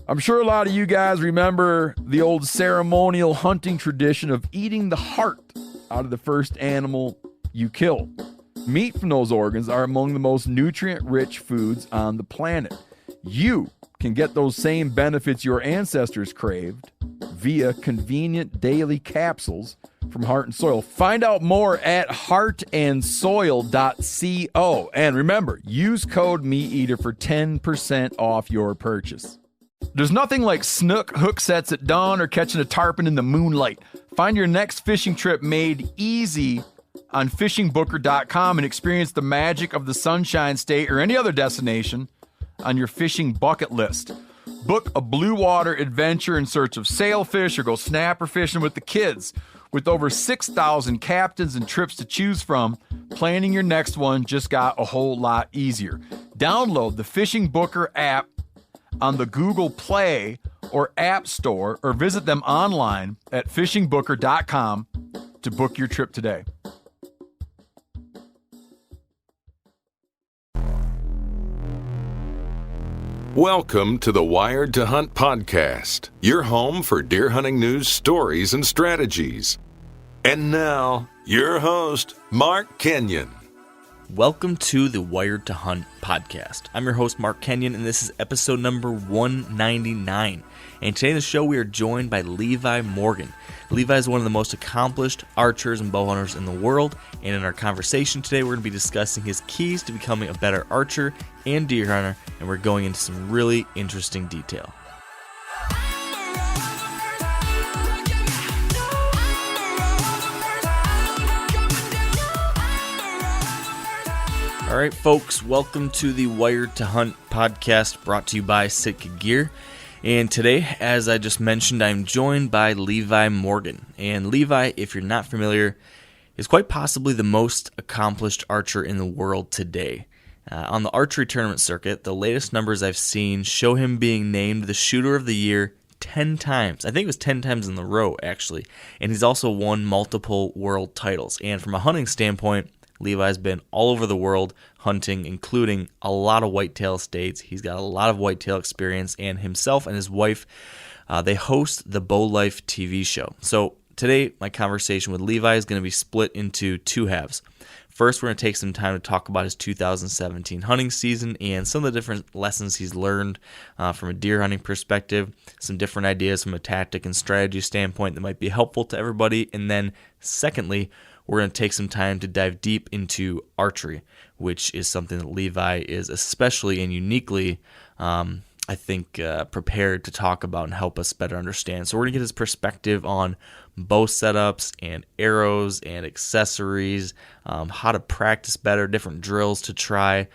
I'm sure a lot of you guys remember the old ceremonial hunting tradition of eating the heart out of the first animal you kill. Meat from those organs are among the most nutrient-rich foods on the planet. You can get those same benefits your ancestors craved via convenient daily capsules from Heart and Soil. Find out more at heartandsoil.co. And remember, use code MeatEater for 10% off your purchase. There's nothing like snook hook sets at dawn or catching a tarpon in the moonlight. Find your next fishing trip made easy on fishingbooker.com and experience the magic of the Sunshine State or any other destination on your fishing bucket list. Book a blue water adventure in search of sailfish or go snapper fishing with the kids. With over 6,000 captains and trips to choose from, planning your next one just got a whole lot easier. Download the Fishing Booker app on the Google Play or App Store or visit them online at fishingbooker.com to book your trip today. Welcome to the Wired to Hunt podcast, your home for deer hunting news, stories, and strategies. And now, your host, Mark Kenyon. Welcome to the Wired to Hunt podcast. I'm your host, Mark Kenyon, and this is episode number 199. And today in the show, we are joined by Levi Morgan. Levi is one of the most accomplished archers and bow hunters in the world, and in our conversation today, we're going to be discussing his keys to becoming a better archer and deer hunter, and we're going into some really interesting detail. All right, folks, welcome to the Wired to Hunt podcast brought to you by Sitka Gear. And today, as I just mentioned, I'm joined by Levi Morgan. And Levi, if you're not familiar, is quite possibly the most accomplished archer in the world today. On the archery tournament circuit, the latest numbers I've seen show him being named the Shooter of the Year 10 times. I think it was 10 times in a row, actually. And he's also won multiple world titles. And from a hunting standpoint, Levi's been all over the world hunting, including a lot of whitetail states. He's got a lot of whitetail experience, and himself and his wife, they host the Bow Life TV show. So today, my conversation with Levi is going to be split into two halves. First, we're going to take some time to talk about his 2017 hunting season and some of the different lessons he's learned from a deer hunting perspective, some different ideas from a tactic and strategy standpoint that might be helpful to everybody. And then secondly, we're going to take some time to dive deep into archery, which is something that Levi is especially and uniquely, I think, prepared to talk about and help us better understand. So we're going to get his perspective on bow setups and arrows and accessories, how to practice better, different drills to try,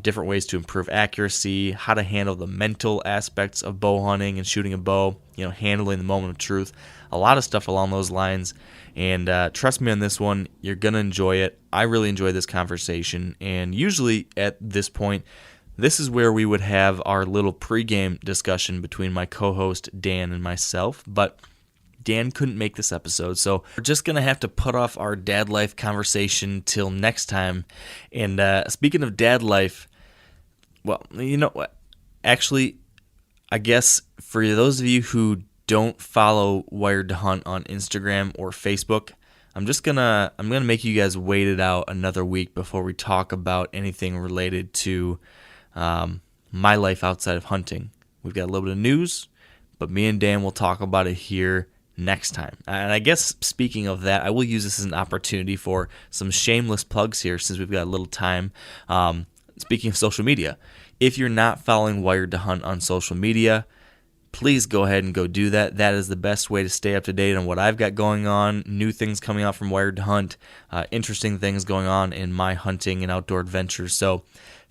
different ways to improve accuracy, how to handle the mental aspects of bow hunting and shooting a bow, handling the moment of truth, a lot of stuff along those lines. And trust me on this one, you're going to enjoy it. I really enjoy this conversation. And usually at this point, this is where we would have our little pregame discussion between my co-host Dan and myself. But Dan couldn't make this episode, so we're just going to have to put off our dad life conversation till next time. And speaking of dad life, well, you know what? Actually, I guess for those of you who don't follow Wired to Hunt on Instagram or Facebook, I'm gonna make you guys wait it out another week before we talk about anything related to my life outside of hunting. We've got a little bit of news, but me and Dan will talk about it here next time. And I guess speaking of that, I will use this as an opportunity for some shameless plugs here since we've got a little time. Speaking of social media, if you're not following Wired to Hunt on social media, please go ahead and go do that. That is the best way to stay up to date on what I've got going on, new things coming out from Wired to Hunt, interesting things going on in my hunting and outdoor adventures. So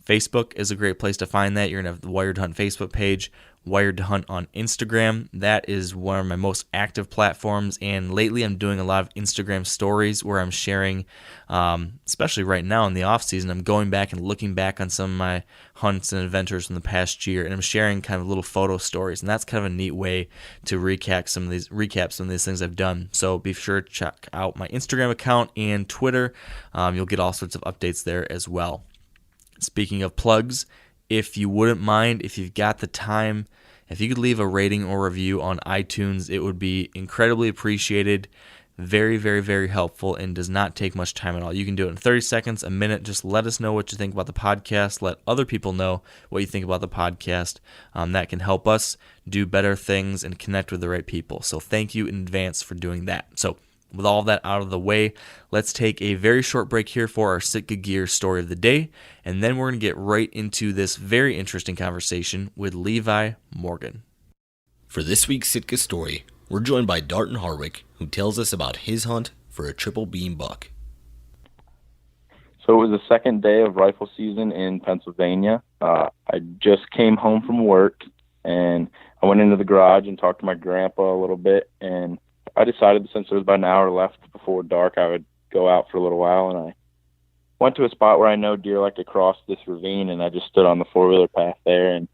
Facebook is a great place to find that. You're going to have the Wired to Hunt Facebook page, Wired to Hunt on Instagram. That is one of my most active platforms, and lately I'm doing a lot of Instagram stories where I'm sharing, especially right now in the off season, I'm going back and looking back on some of my hunts and adventures from the past year, and I'm sharing kind of little photo stories, and that's kind of a neat way to recap some of these things I've done. So be sure to check out my Instagram account and Twitter. You'll get all sorts of updates there as well. Speaking of plugs, if you wouldn't mind, if you've got the time If you could leave a rating or review on iTunes, it would be incredibly appreciated. Very, very, very helpful, and does not take much time at all. You can do it in 30 seconds, a minute. Just let us know what you think about the podcast. Let other people know what you think about the podcast. That can help us do better things and connect with the right people. So thank you in advance for doing that. So with all that out of the way, let's take a very short break here for our Sitka Gear story of the day, and then we're going to get right into this very interesting conversation with Levi Morgan. For this week's Sitka story, we're joined by Dalton Harwick, who tells us about his hunt for a triple beam buck. So it was the second day of rifle season in Pennsylvania. I just came home from work, and I went into the garage and talked to my grandpa a little bit, and I decided since there was about an hour left before dark, I would go out for a little while, and I went to a spot where I know deer like to cross this ravine, and I just stood on the four-wheeler path there, and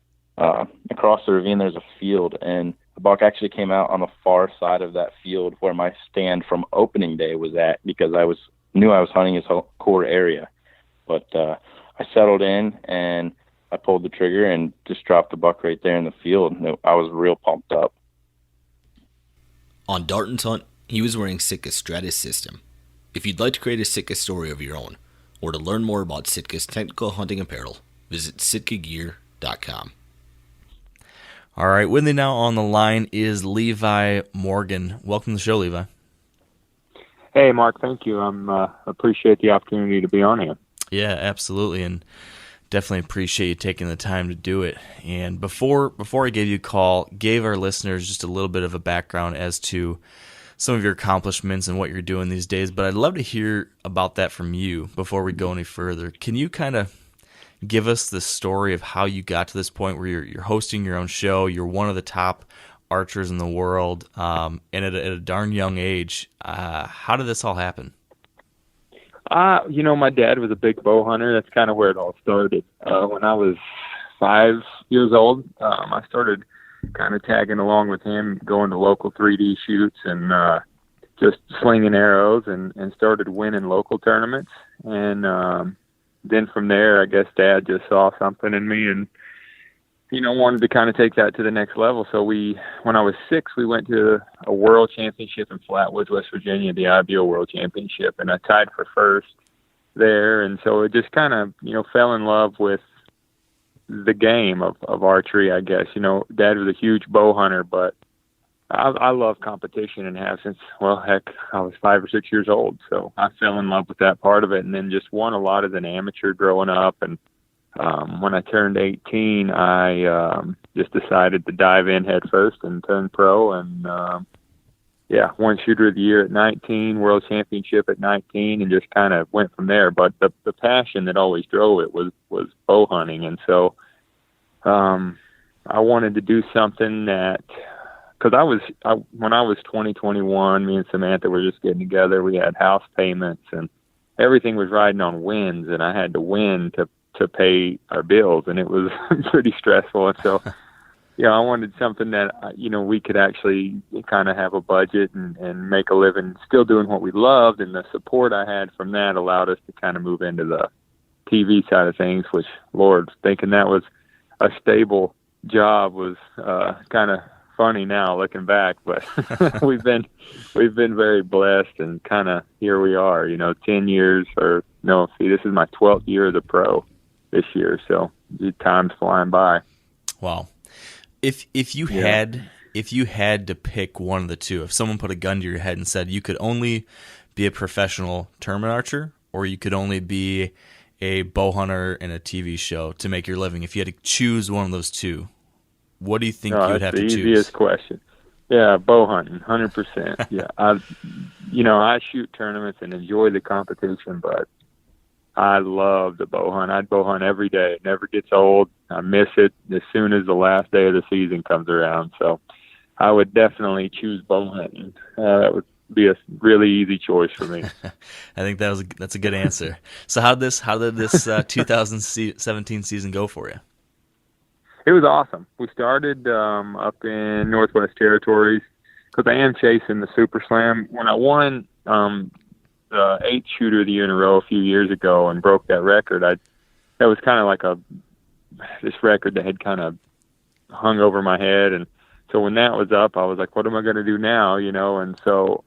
across the ravine there's a field, and the buck actually came out on the far side of that field where my stand from opening day was at, because I knew I was hunting his whole core area. But I settled in and I pulled the trigger and just dropped the buck right there in the field. And I was real pumped up. On Dalton's hunt, he was wearing Sitka's Stratus system. If you'd like to create a Sitka story of your own, or to learn more about Sitka's technical hunting apparel, visit sitkagear.com. All right, with me now on the line is Levi Morgan. Welcome to the show, Levi. Hey, Mark, thank you. Appreciate the opportunity to be on here. Yeah, absolutely, and definitely appreciate you taking the time to do it. And before I gave you a call, gave our listeners just a little bit of a background as to some of your accomplishments and what you're doing these days, but I'd love to hear about that from you before we go any further. Can you kind of give us the story of how you got to this point where you're hosting your own show, you're one of the top archers in the world, and at a darn young age? How did this all happen? My dad was a big bow hunter. That's kind of where it all started. When I was 5 years old, I started kind of tagging along with him, going to local 3D shoots and just slinging arrows, and started winning local tournaments. And then from there, I guess Dad just saw something in me and, wanted to kind of take that to the next level. So when I was 6, we went to a world championship in Flatwoods, West Virginia, the IBO World Championship, and I tied for first there. And so it just kind of, fell in love with the game of archery, I guess. Dad was a huge bow hunter, but I love competition and have since, I was 5 or 6 years old. So I fell in love with that part of it, and then just won a lot as an amateur growing up. And when I turned 18, I just decided to dive in head first and turn pro. And won shooter of the year at 19, world championship at 19, and just kind of went from there. But the passion that always drove it was bow hunting. And so I wanted to do something that, because when I was 21, me and Samantha were just getting together. We had house payments and everything was riding on wins, and I had to win to pay our bills, and it was pretty stressful. And so, I wanted something that, we could actually kind of have a budget and make a living still doing what we loved. And the support I had from that allowed us to kind of move into the TV side of things, which, Lord, thinking that was a stable job was kind of funny now looking back, but we've been very blessed, and kind of here we are, 10 years this is my 12th year as a pro this year. So the time's flying by. Wow. If you had to pick one of the two, if someone put a gun to your head and said you could only be a professional tournament archer, or you could only be a bow hunter in a TV show to make your living, if you had to choose one of those two, what do you think you would have to choose? That's the easiest question. Yeah, bow hunting, 100%. Yeah, I shoot tournaments and enjoy the competition, but I love the bow hunt. I'd bow hunt every day. It never gets old. I miss it as soon as the last day of the season comes around. So I would definitely choose bow hunting. That would be a really easy choice for me. I think that's a good answer. So how did this 2017 season go for you? It was awesome. We started up in Northwest Territories because I am chasing the Super Slam. When I won the 8th shooter of the year in a row a few years ago and broke that record, that was kind of like this record that had kind of hung over my head. And so when that was up, I was like, what am I going to do now? And so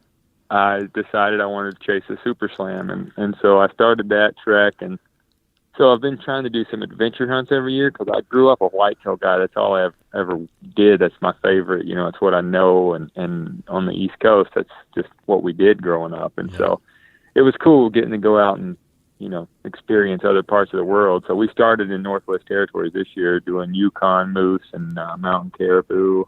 I decided I wanted to chase a super slam. And so I started that trek. And so I've been trying to do some adventure hunts every year because I grew up a whitetail guy. That's all I ever did. That's my favorite. It's what I know. And on the East Coast, that's just what we did growing up. And so it was cool getting to go out and, experience other parts of the world. So we started in Northwest Territories this year doing Yukon moose and mountain caribou.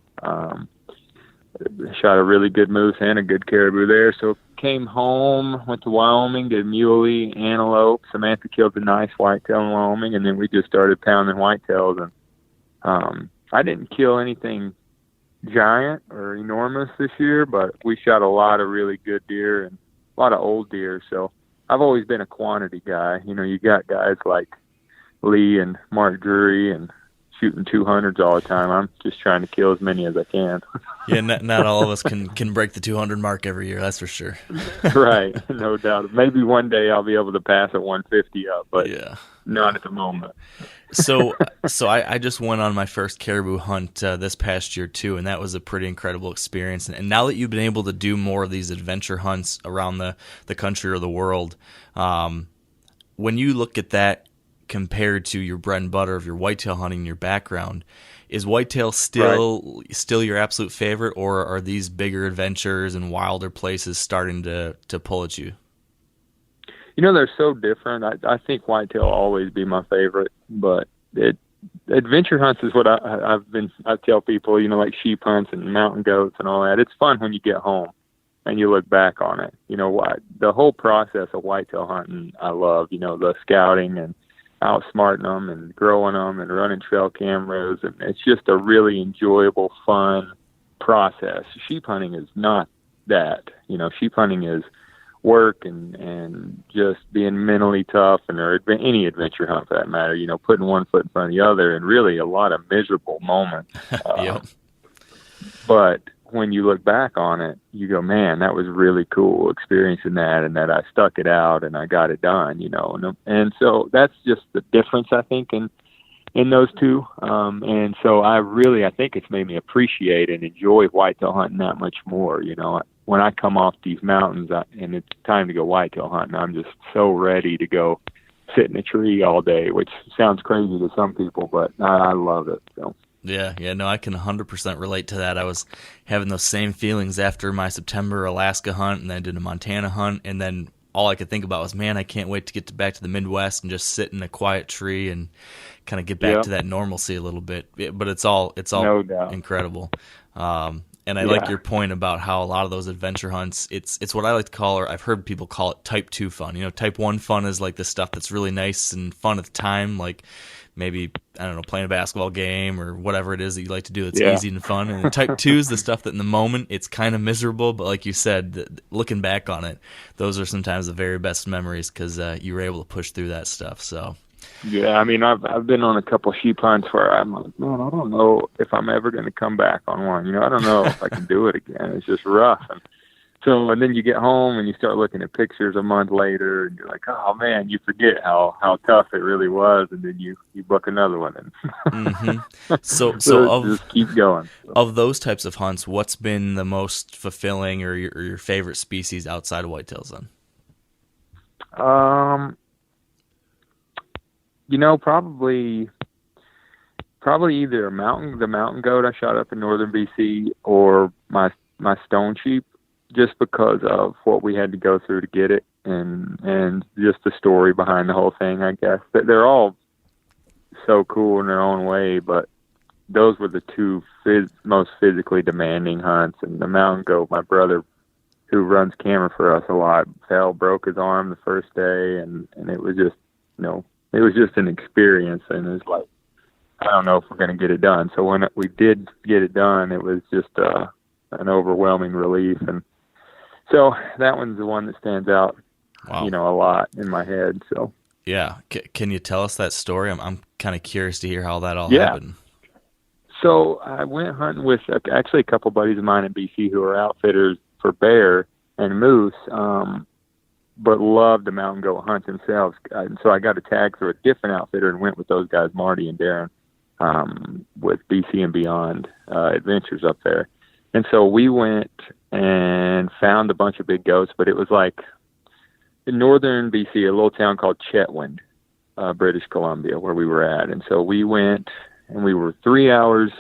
Shot a really good moose and a good caribou there. So came home, went to Wyoming, did muley, antelope. Samantha killed a nice whitetail in Wyoming, and then we just started pounding whitetails. And I didn't kill anything giant or enormous this year, but we shot a lot of really good deer and a lot of old deer. So I've always been a quantity guy. You got guys like Lee and Mark Drury and shooting 200s all the time. I'm just trying to kill as many as I can. Yeah, not all of us can break the 200 mark every year, that's for sure. Right, no doubt. Maybe one day I'll be able to pass at 150 up, but not at the moment. So I just went on my first caribou hunt this past year too, and that was a pretty incredible experience. And now that you've been able to do more of these adventure hunts around the country or the world, when you look at that compared to your bread and butter of your whitetail hunting, your background, is whitetail still your absolute favorite, or are these bigger adventures and wilder places starting to pull at you? They're so different. I think whitetail will always be my favorite, but adventure hunts is what I tell people, like sheep hunts and mountain goats and all that. It's fun when you get home and you look back on it. The whole process of whitetail hunting I love, the scouting and outsmarting them and growing them and running trail cameras. And it's just a really enjoyable, fun process. Sheep hunting is not that. Sheep hunting is work and just being mentally tough, or any adventure hunt for that matter, putting one foot in front of the other, and really a lot of miserable moments. But when you look back on it, you go, man, that was really cool experiencing that, and that I stuck it out and I got it done, and so that's just the difference, I think, in those two. And so I think it's made me appreciate and enjoy whitetail hunting that much more. When I come off these mountains and it's time to go whitetail hunting, I'm just so ready to go sit in a tree all day, which sounds crazy to some people, but I love it. So. Yeah, no, I can 100% relate to that. I was having those same feelings after my September Alaska hunt, and then I did a Montana hunt, and then all I could think about was, man, I can't wait to get back to the Midwest and just sit in a quiet tree and kind of get back to that normalcy a little bit. But it's all no doubt incredible. And I like your point about how a lot of those adventure hunts, it's what I like to call, or I've heard people call it, type 2 fun. Type 1 fun is like the stuff that's really nice and fun at the time, like maybe, I don't know, playing a basketball game or whatever it is that you like to do that's easy and fun. And type 2 is the stuff that in the moment it's kind of miserable, but like you said, looking back on it, those are sometimes the very best memories because you were able to push through that stuff. So. Yeah, I mean, I've been on a couple sheep hunts where I'm like, man, I don't know if I'm ever going to come back on one. I don't know if I can do it again. It's just rough. And then you get home and you start looking at pictures a month later, and you're like, oh man, you forget how tough it really was, and then you book another one. Mm-hmm. So just keep going. Of those types of hunts, what's been the most fulfilling or your favorite species outside of whitetails then? Probably either the mountain goat I shot up in northern BC, or my stone sheep, just because of what we had to go through to get it, and just the story behind the whole thing, I guess. They're all so cool in their own way, but those were the two most physically demanding hunts. And the mountain goat, my brother, who runs camera for us a lot, broke his arm the first day, and it was just, it was just an experience, and it's like, I don't know if we're going to get it done. So when we did get it done, it was just an overwhelming relief. And so that one's the one that stands out, a lot in my head. So yeah, can you tell us that story? I'm kind of curious to hear how that all happened. So I went hunting with actually a couple buddies of mine in BC who are outfitters for bear and moose, but loved the mountain goat hunt themselves. And so I got a tag through a different outfitter and went with those guys, Marty and Darren. with BC and Beyond Adventures up there. And so we went and found a bunch of big goats, but it was like in northern BC, a little town called Chetwynd, British Columbia, where we were at. And so we went, and we were 2 hours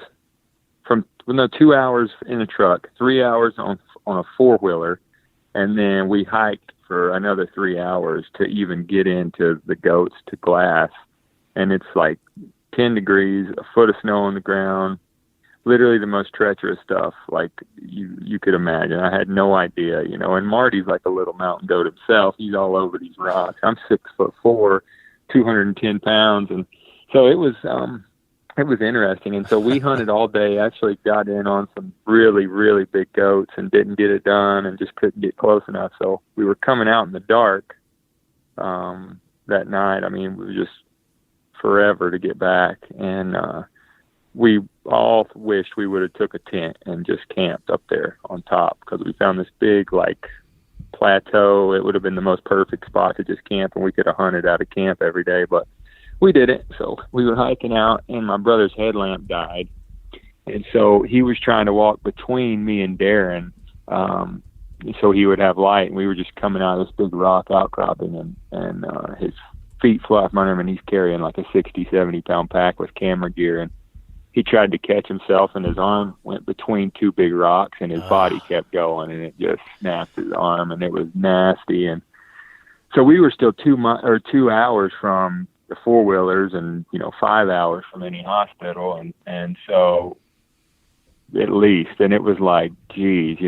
in a truck, 3 hours on a four-wheeler, and then we hiked for another 3 hours to even get into the goats to glass. And it's like 10 degrees, a foot of snow on the ground, literally the most treacherous stuff like you could imagine. I had no idea, and Marty's like a little mountain goat himself. He's all over these rocks. I'm 6'4", 210 pounds. And so it was interesting. And so we hunted all day, actually got in on some really, really big goats and didn't get it done and just couldn't get close enough. So we were coming out in the dark that night. I mean, we were just forever to get back. And we all wished we would have took a tent and just camped up there on top, because we found this big, like, plateau. It would have been the most perfect spot to just camp, and we could have hunted out of camp every day, but we didn't. So we were hiking out, and my brother's headlamp died. And so he was trying to walk between me and Darren, so he would have light. And we were just coming out of this big rock outcropping, and his feet flew off under him, and he's carrying like a 60, 70-pound pack with camera gear. And he tried to catch himself, and his arm went between two big rocks, and his body kept going, and it just snapped his arm, and it was nasty. And so we were still 2 hours from the four-wheelers and, 5 hours from any hospital. And so at least, and it was like, geez,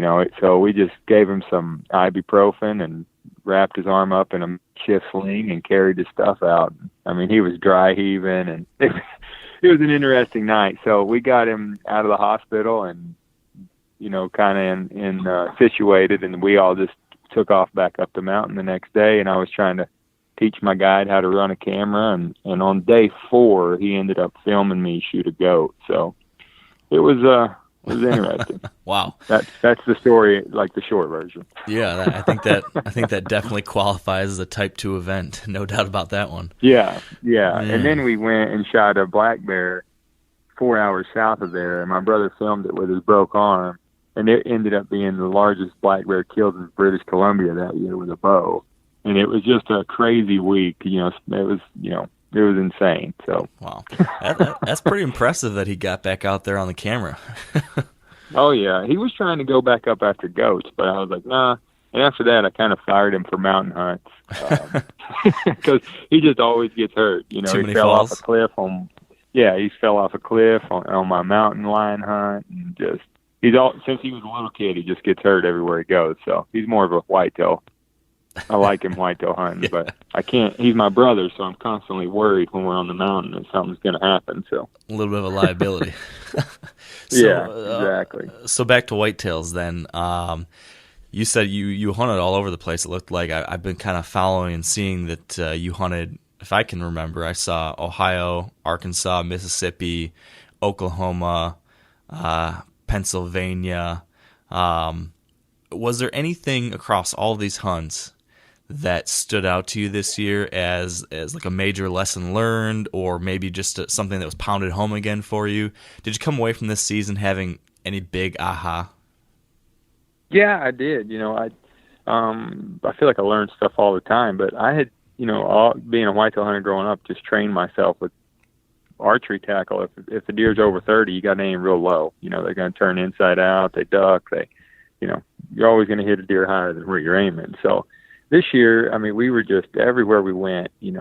so we just gave him some ibuprofen and wrapped his arm up in a shift sling and carried his stuff out. I mean, he was dry heaving, and it was an interesting night. So we got him out of the hospital and, kind of situated, and we all just took off back up the mountain the next day. And I was trying to teach my guide how to run a camera. And on day 4, he ended up filming me shoot a goat. So it was interesting. Wow. That's the story, like the short version. Yeah. I think that definitely qualifies as a type 2 event. No doubt about that one. Yeah. Man. And then we went and shot a black bear 4 hours south of there, and my brother filmed it with his broke arm, and it ended up being the largest black bear killed in British Columbia that year with a bow. And it was just a crazy week. It was insane. So wow, that's pretty impressive that he got back out there on the camera. Oh yeah, he was trying to go back up after goats, but I was like, nah. And after that, I kind of fired him for mountain hunts because he just always gets hurt. He fell off a cliff he fell off a cliff on my mountain lion hunt, and just since he was a little kid, he just gets hurt everywhere he goes. So he's more of a whitetail. I like him whitetail hunting, yeah. But I can't. He's my brother, so I'm constantly worried when we're on the mountain that something's going to happen. So a little bit of a liability. Yeah, exactly. So back to whitetails then. You said you hunted all over the place. It looked like I've been kind of following and seeing that you hunted. If I can remember, I saw Ohio, Arkansas, Mississippi, Oklahoma, Pennsylvania. Was there anything across all these hunts that stood out to you this year as like a major lesson learned, or maybe just something that was pounded home again for you? Did you come away from this season having any big aha? Yeah, I did. I feel like I learned stuff all the time, but I had, being a whitetail hunter growing up, just trained myself with archery tackle. If the deer's over 30, you got to aim real low. They're going to turn inside out. They duck. You're always going to hit a deer higher than where you're aiming. So this year, I mean, we were just everywhere we went, it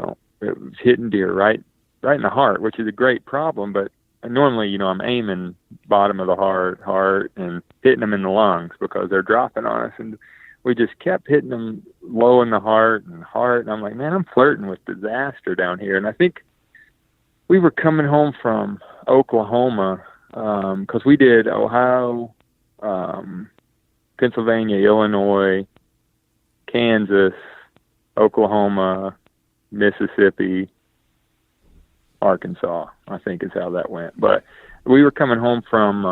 was hitting deer right in the heart, which is a great problem. But normally, I'm aiming bottom of the heart, and hitting them in the lungs because they're dropping on us. And we just kept hitting them low in the heart. And I'm like, man, I'm flirting with disaster down here. And I think we were coming home from Oklahoma because we did Ohio, Pennsylvania, Illinois, Kansas, Oklahoma, Mississippi, Arkansas, I think is how that went. But we were coming home from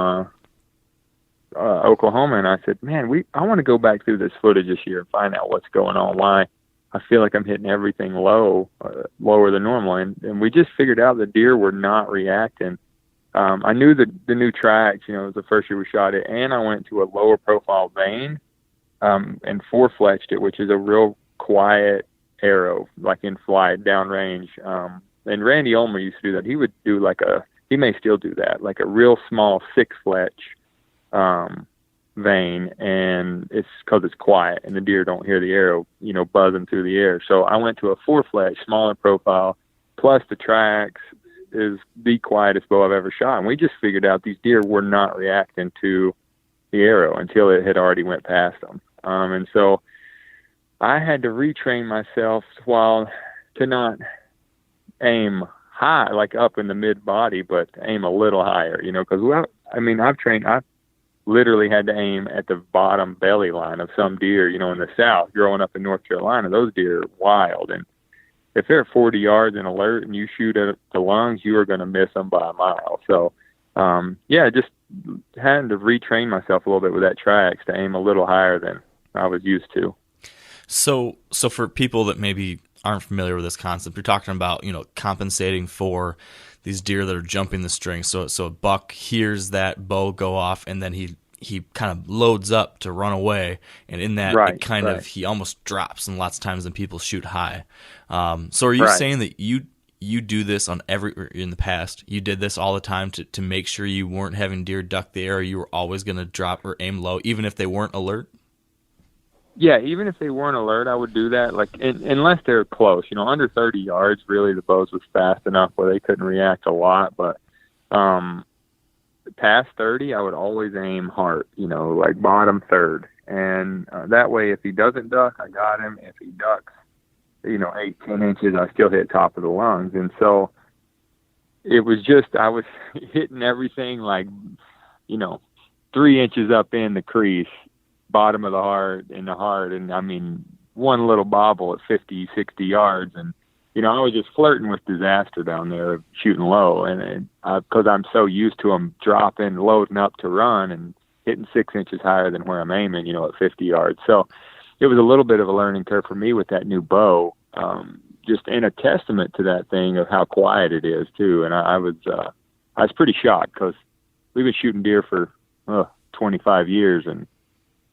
Oklahoma, and I said, man, I want to go back through this footage this year and find out what's going on, why I feel like I'm hitting everything lower than normal. And we just figured out the deer were not reacting I knew the new tracks, it was the first year we shot it, and I went to a lower profile vein, and four-fletched it, which is a real quiet arrow, like in flight, downrange. And Randy Ulmer used to do that. He would do he may still do that, like a real small 6-fletch vein, and it's because it's quiet and the deer don't hear the arrow, buzzing through the air. So I went to a 4-fletch, smaller profile, plus the tracks is the quietest bow I've ever shot. And we just figured out these deer were not reacting to the arrow until it had already went past them. And so I had to retrain myself to not aim high, like up in the mid body, but aim a little higher, because I've literally had to aim at the bottom belly line of some deer, in the South. Growing up in North Carolina, those deer are wild. And if they're 40 yards and alert and you shoot at the lungs, you are going to miss them by a mile. So, just had to retrain myself a little bit with that tracks to aim a little higher than I was used to. So for people that maybe aren't familiar with this concept, you're talking about, compensating for these deer that are jumping the string. So a buck hears that bow go off, and then he kind of loads up to run away, and in that he almost drops, and lots of times then people shoot high. So are you saying that you do this in the past, you did this all the time to make sure you weren't having deer duck the arrow, you were always going to drop or aim low, even if they weren't alert? Yeah, even if they weren't alert, I would do that. Unless they're close, under 30 yards, really the bows was fast enough where they couldn't react a lot. But past 30, I would always aim heart, like bottom third. And that way, if he doesn't duck, I got him. If he ducks, 8-10 inches, I still hit top of the lungs. And so it was just, I was hitting everything 3 inches up in the crease, bottom of the heart, in the heart. And one little bobble at 50, 60 yards. And, I was just flirting with disaster down there, shooting low. And because I'm so used to them dropping, loading up to run and hitting 6 inches higher than where I'm aiming, at 50 yards. So it was a little bit of a learning curve for me with that new bow, just in a testament to that thing of how quiet it is too. And I was pretty shocked because we've been shooting deer for 25 years, and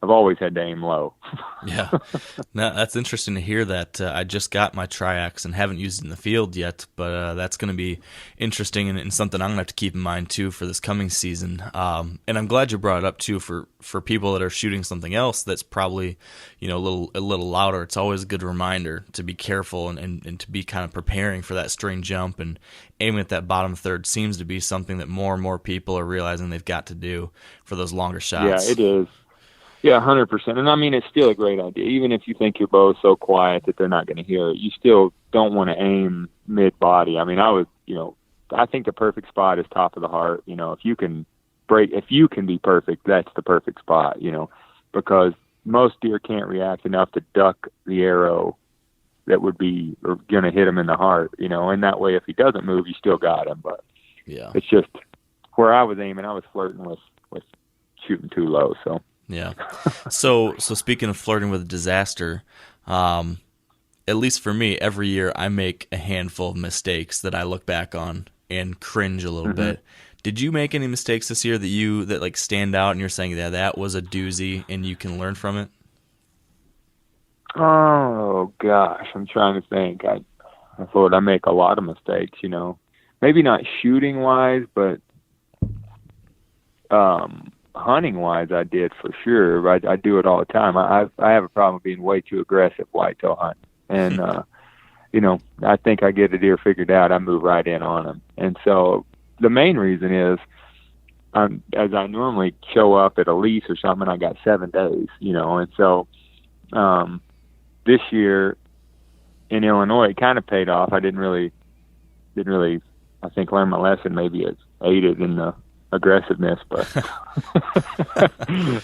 I've always had to aim low. Yeah. Now, that's interesting to hear that. I just got my Triax and haven't used it in the field yet, but that's going to be interesting and something I'm going to have to keep in mind, too, for this coming season. And I'm glad you brought it up, too, for people that are shooting something else that's probably, a little louder. It's always a good reminder to be careful and to be kind of preparing for that string jump, and aiming at that bottom third seems to be something that more and more people are realizing they've got to do for those longer shots. Yeah, it is. Yeah, 100%. And it's still a great idea. Even if you think your bow is so quiet that they're not going to hear it, you still don't want to aim mid-body. I think the perfect spot is top of the heart. If you can be perfect, that's the perfect spot, because most deer can't react enough to duck the arrow that would be going to hit him in the heart, and that way if he doesn't move, you still got him. But yeah, it's just where I was aiming, I was flirting with shooting too low, so. Yeah. So speaking of flirting with disaster, at least for me, every year I make a handful of mistakes that I look back on and cringe a little bit. Did you make any mistakes this year that stand out and you're saying, yeah, that was a doozy and you can learn from it? Oh gosh, I'm trying to think. I thought I make a lot of mistakes, maybe not shooting wise, but hunting wise, I did for sure. I do it all the time. I have a problem with being way too aggressive whitetail hunting, and I think I get a deer figured out, I move right in on them. And so the main reason is, as I normally show up at a lease or something, I got 7 days, and so this year in Illinois, it kind of paid off. I didn't really, I think, learn my lesson. Maybe it aided in the aggressiveness, but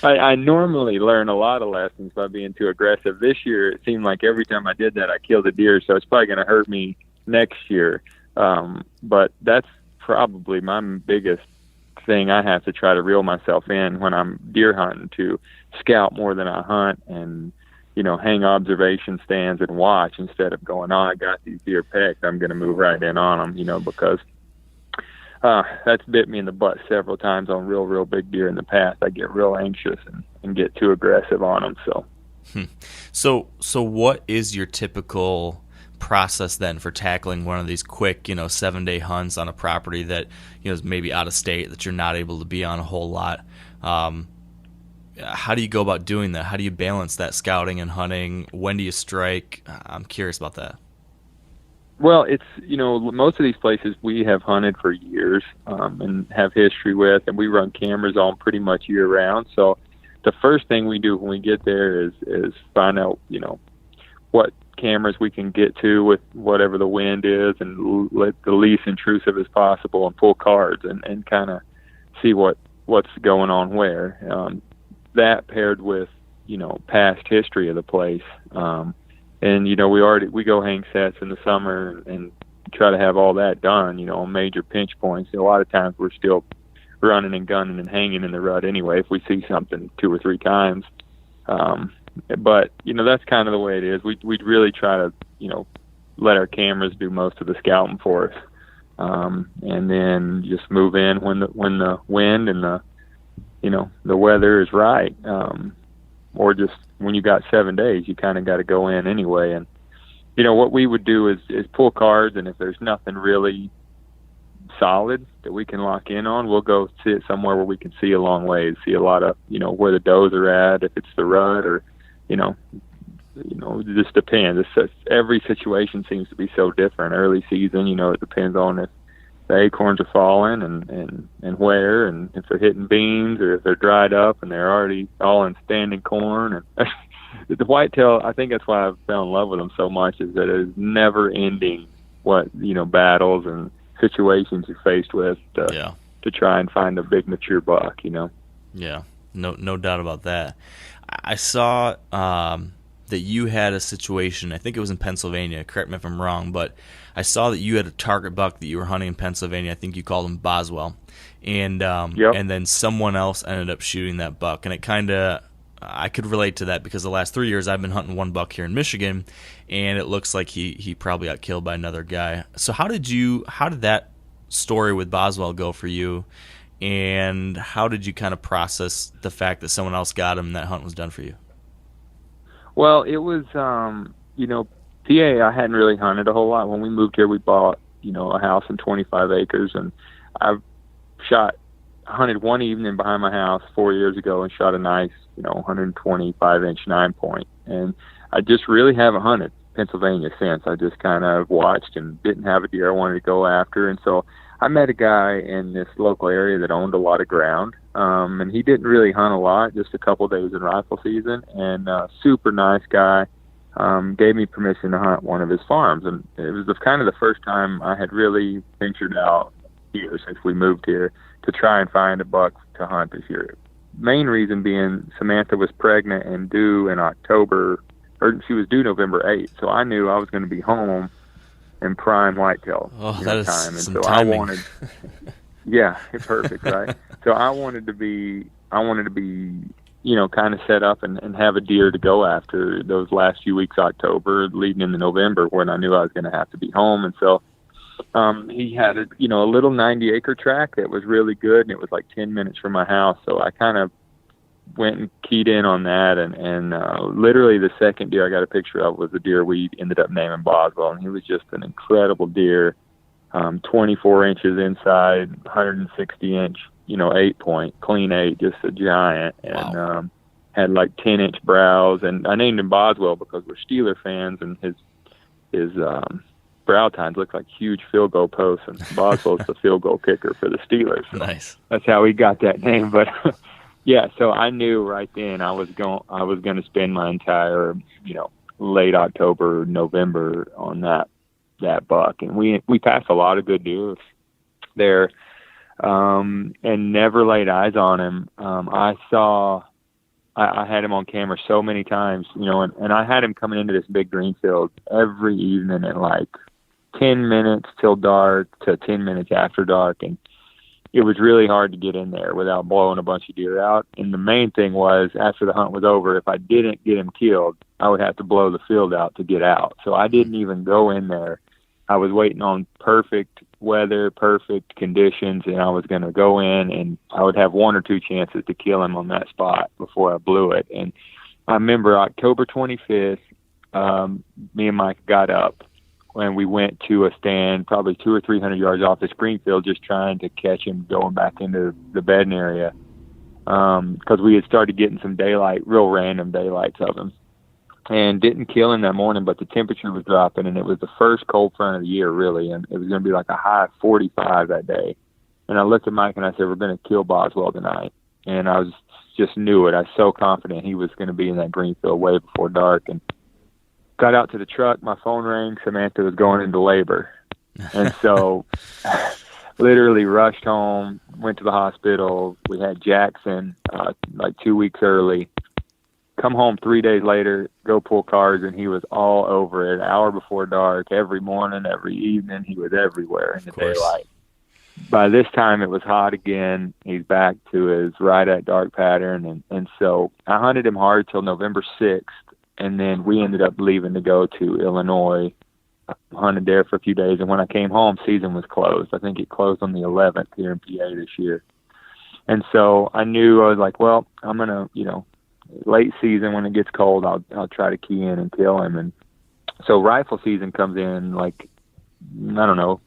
I normally learn a lot of lessons by being too aggressive. This year, it seemed like every time I did that, I killed a deer, so it's probably going to hurt me next year. But that's probably my biggest thing. I have to try to reel myself in when I'm deer hunting, to scout more than I hunt, and hang observation stands and watch instead of going, I got these deer pecked, I'm going to move right in on them, because That's bit me in the butt several times on real big deer in the past. I get real anxious and get too aggressive on them. So what is your typical process then for tackling one of these quick, 7-day hunts on a property that, is maybe out of state, that you're not able to be on a whole lot? How do you go about doing that? How do you balance that scouting and hunting? When do you strike? I'm curious about that. Well, it's, most of these places we have hunted for years and have history with, and we run cameras on pretty much year round. So the first thing we do when we get there is find out, what cameras we can get to with whatever the wind is, and let the least intrusive as possible, and pull cards and kind of see what's going on where. That paired with, past history of the place. And, we go hang sets in the summer and try to have all that done, on major pinch points. A lot of times we're still running and gunning and hanging in the rut anyway if we see something 2 or 3 times. But, that's kind of the way it is. We'd really try to, let our cameras do most of the scouting for us. And then just move in when the wind and the weather is right. Or just when you got 7 days, you kind of got to go in anyway. And, what we would do is pull cards, and if there's nothing really solid that we can lock in on, we'll go sit somewhere where we can see a long ways, see a lot of, where the does are at, if it's the rut, or, it just depends. Every situation seems to be so different. Early season, it depends on if the acorns are falling and where, and if they're hitting beans, or if they're dried up and they're already all in standing corn. And the whitetail, I think that's why I fell in love with them so much, is that it is never ending battles and situations you're faced with to try and find a big mature buck, Yeah, no doubt about that. I saw that you had a situation, I think it was in Pennsylvania, correct me if I'm wrong, but I saw that you had a target buck that you were hunting in Pennsylvania. I think you called him Boswell. And and then someone else ended up shooting that buck. And it kind of, I could relate to that because the last 3 years I've been hunting one buck here in Michigan, and it looks like he probably got killed by another guy. So how did that story with Boswell go for you? And how did you kind of process the fact that someone else got him and that hunt was done for you? Well, it was, PA, I hadn't really hunted a whole lot. When we moved here, we bought, a house in 25 acres, and I've hunted one evening behind my house 4 years ago and shot a nice, 125-inch 9-point. And I just really haven't hunted Pennsylvania since. I just kind of watched and didn't have a deer I wanted to go after. And so I met a guy in this local area that owned a lot of ground. And he didn't really hunt a lot, just a couple of days in rifle season, and super nice guy. Gave me permission to hunt one of his farms, and it was kind of the first time I had really ventured out here since we moved here to try and find a buck to hunt this year. Main reason being Samantha was pregnant and due in October, or she was due November 8th, so I knew I was going to be home in prime whitetail that is time, and some so timing. I wanted, it's perfect, right? So I wanted to be, kind of set up and have a deer to go after those last few weeks, October, leading into November, when I knew I was going to have to be home. And so he had a little 90-acre tract that was really good, and it was like 10 minutes from my house. So I kind of went and keyed in on that, and literally the second deer I got a picture of was the deer we ended up naming Boswell, and he was just an incredible deer, 24 inches inside, 160-inch, 8-point, clean 8, just a giant, and wow. Had like 10-inch brows. And I named him Boswell because we're Steeler fans, and his brow tines look like huge field goal posts, and Boswell's the field goal kicker for the Steelers. So nice. That's how he got that name. But yeah, so I knew right then I was going to spend my entire, late October, November on that buck. And we passed a lot of good deer there, and never laid eyes on him. I had him on camera so many times, and I had him coming into this big green field every evening at like 10 minutes till dark to 10 minutes after dark. And it was really hard to get in there without blowing a bunch of deer out. And the main thing was, after the hunt was over, if I didn't get him killed, I would have to blow the field out to get out. So I didn't even go in there I was waiting on perfect weather, perfect conditions, and I was going to go in and I would have one or two chances to kill him on that spot before I blew it. And I remember October 25th, me and Mike got up and we went to a stand probably 200 or 300 yards off the screen field, just trying to catch him going back into the bedding area. Because we had started getting some daylight, real random daylights of him. And didn't kill him that morning, but the temperature was dropping, and it was the first cold front of the year, really, and it was going to be like a high of 45 that day. And I looked at Mike and I said, we're going to kill Boswell tonight. And I just knew it. I was so confident he was going to be in that green field way before dark. And got out to the truck, my phone rang, Samantha was going into labor. And so literally rushed home, went to the hospital. We had Jackson like 2 weeks early. Come home 3 days later, go pull cars, and he was all over it. An hour before dark, every morning, every evening, he was everywhere in the daylight. By this time, it was hot again. He's back to his right at dark pattern, and so I hunted him hard till November 6th, and then we ended up leaving to go to Illinois. I hunted there for a few days, and when I came home, season was closed. I think it closed on the 11th here in PA this year. And so I knew, I was like, well, I'm going to, late season when it gets cold, I'll try to key in and kill him. And so rifle season comes in like, I don't know,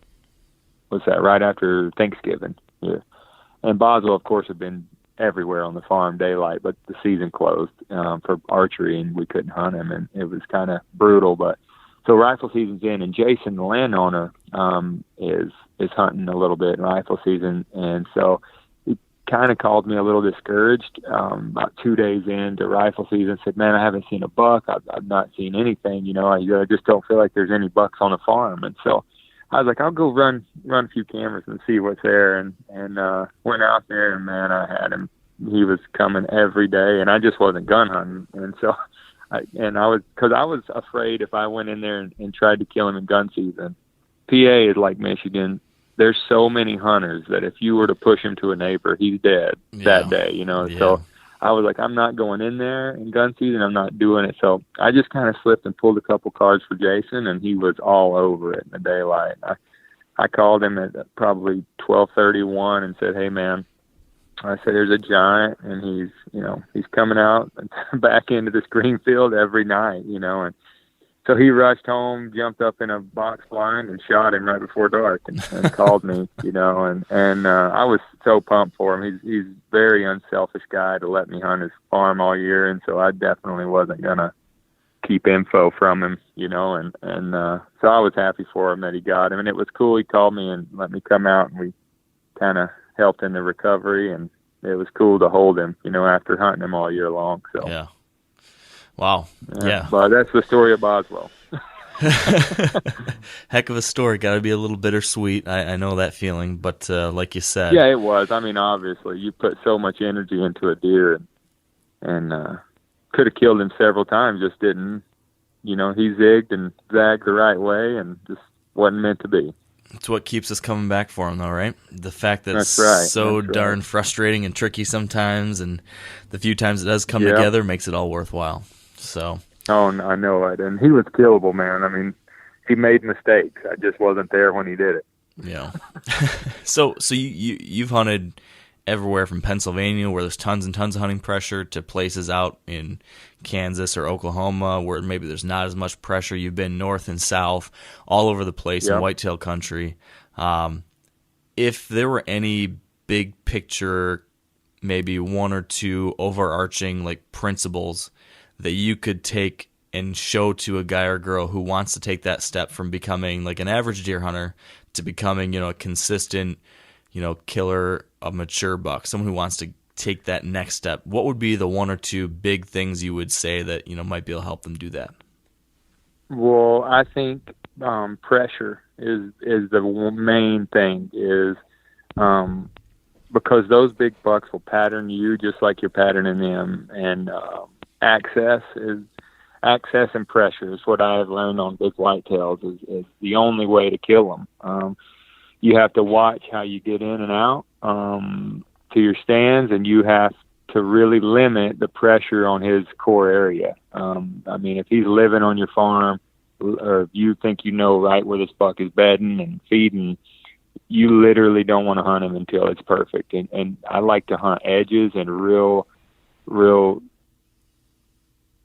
what's that, right after Thanksgiving. Yeah. And Boswell, of course, had been everywhere on the farm daylight, but the season closed for archery and we couldn't hunt him, and it was kind of brutal. But so rifle season's in, and Jason, the landowner, is hunting a little bit in rifle season. And so kind of called me a little discouraged about 2 days into rifle season. Said, man, I haven't seen a buck. I've not seen anything. I just don't feel like there's any bucks on the farm. And so I was like, I'll go run a few cameras and see what's there. And went out there, and man, I had him. He was coming every day, and I just wasn't gun hunting. And so I was afraid if I went in there and tried to kill him in gun season. PA is like Michigan. There's so many hunters that if you were to push him to a neighbor, he's dead that day, Yeah. So I was like, I'm not going in there in gun season. I'm not doing it. So I just kind of slipped and pulled a couple cards for Jason, and he was all over it in the daylight. I called him at probably 12:31 and said, hey, man, I said, there's a giant, and he's coming out back into this green field every night, and so he rushed home, jumped up in a box blind, and shot him right before dark, and called me, and I was so pumped for him. He's a very unselfish guy to let me hunt his farm all year, and so I definitely wasn't gonna keep info from him, and so I was happy for him that he got him, and it was cool. He called me and let me come out, and we kind of helped in the recovery, and it was cool to hold him, after hunting him all year long. So yeah. Wow. Yeah. But that's the story of Boswell. Heck of a story. Got to be a little bittersweet. I know that feeling, but like you said. Yeah, it was. I mean, obviously, you put so much energy into a deer, and could have killed him several times, just didn't. He zigged and zagged the right way, and just wasn't meant to be. It's what keeps us coming back for him, though, right? The fact that it's right. so darn frustrating and tricky sometimes, and the few times it does come together makes it all worthwhile. So. Oh, I know it. And he was killable, man. I mean, he made mistakes. I just wasn't there when he did it. Yeah. So you've hunted everywhere from Pennsylvania, where there's tons and tons of hunting pressure, to places out in Kansas or Oklahoma where maybe there's not as much pressure. You've been north and south, all over the place in whitetail country. If there were any big picture, maybe one or two overarching like principles that you could take and show to a guy or girl who wants to take that step from becoming like an average deer hunter to becoming, a consistent, killer, a mature buck, someone who wants to take that next step, what would be the one or two big things you would say that, might be able to help them do that? Well, I think pressure is the main thing, is because those big bucks will pattern you just like you're patterning them, and access and pressure is what I've learned on big whitetails is the only way to kill them. You have to watch how you get in and out to your stands, and you have to really limit the pressure on his core area. I mean, if he's living on your farm or you think you know right where this buck is bedding and feeding, you literally don't want to hunt him until it's perfect. And I like to hunt edges and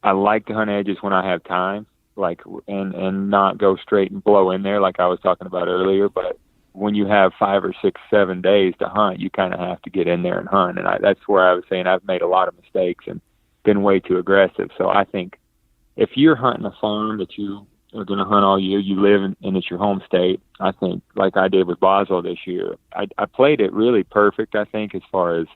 I like to hunt edges when I have time, like, and not go straight and blow in there like I was talking about earlier. But when you have 5 or 6, 7 days to hunt, you kind of have to get in there and hunt. And that's where I was saying I've made a lot of mistakes and been way too aggressive. So I think if you're hunting a farm that you are going to hunt all year, you live in, and it's your home state, I think, like I did with Boswell this year, I played it really perfect, I think, as far as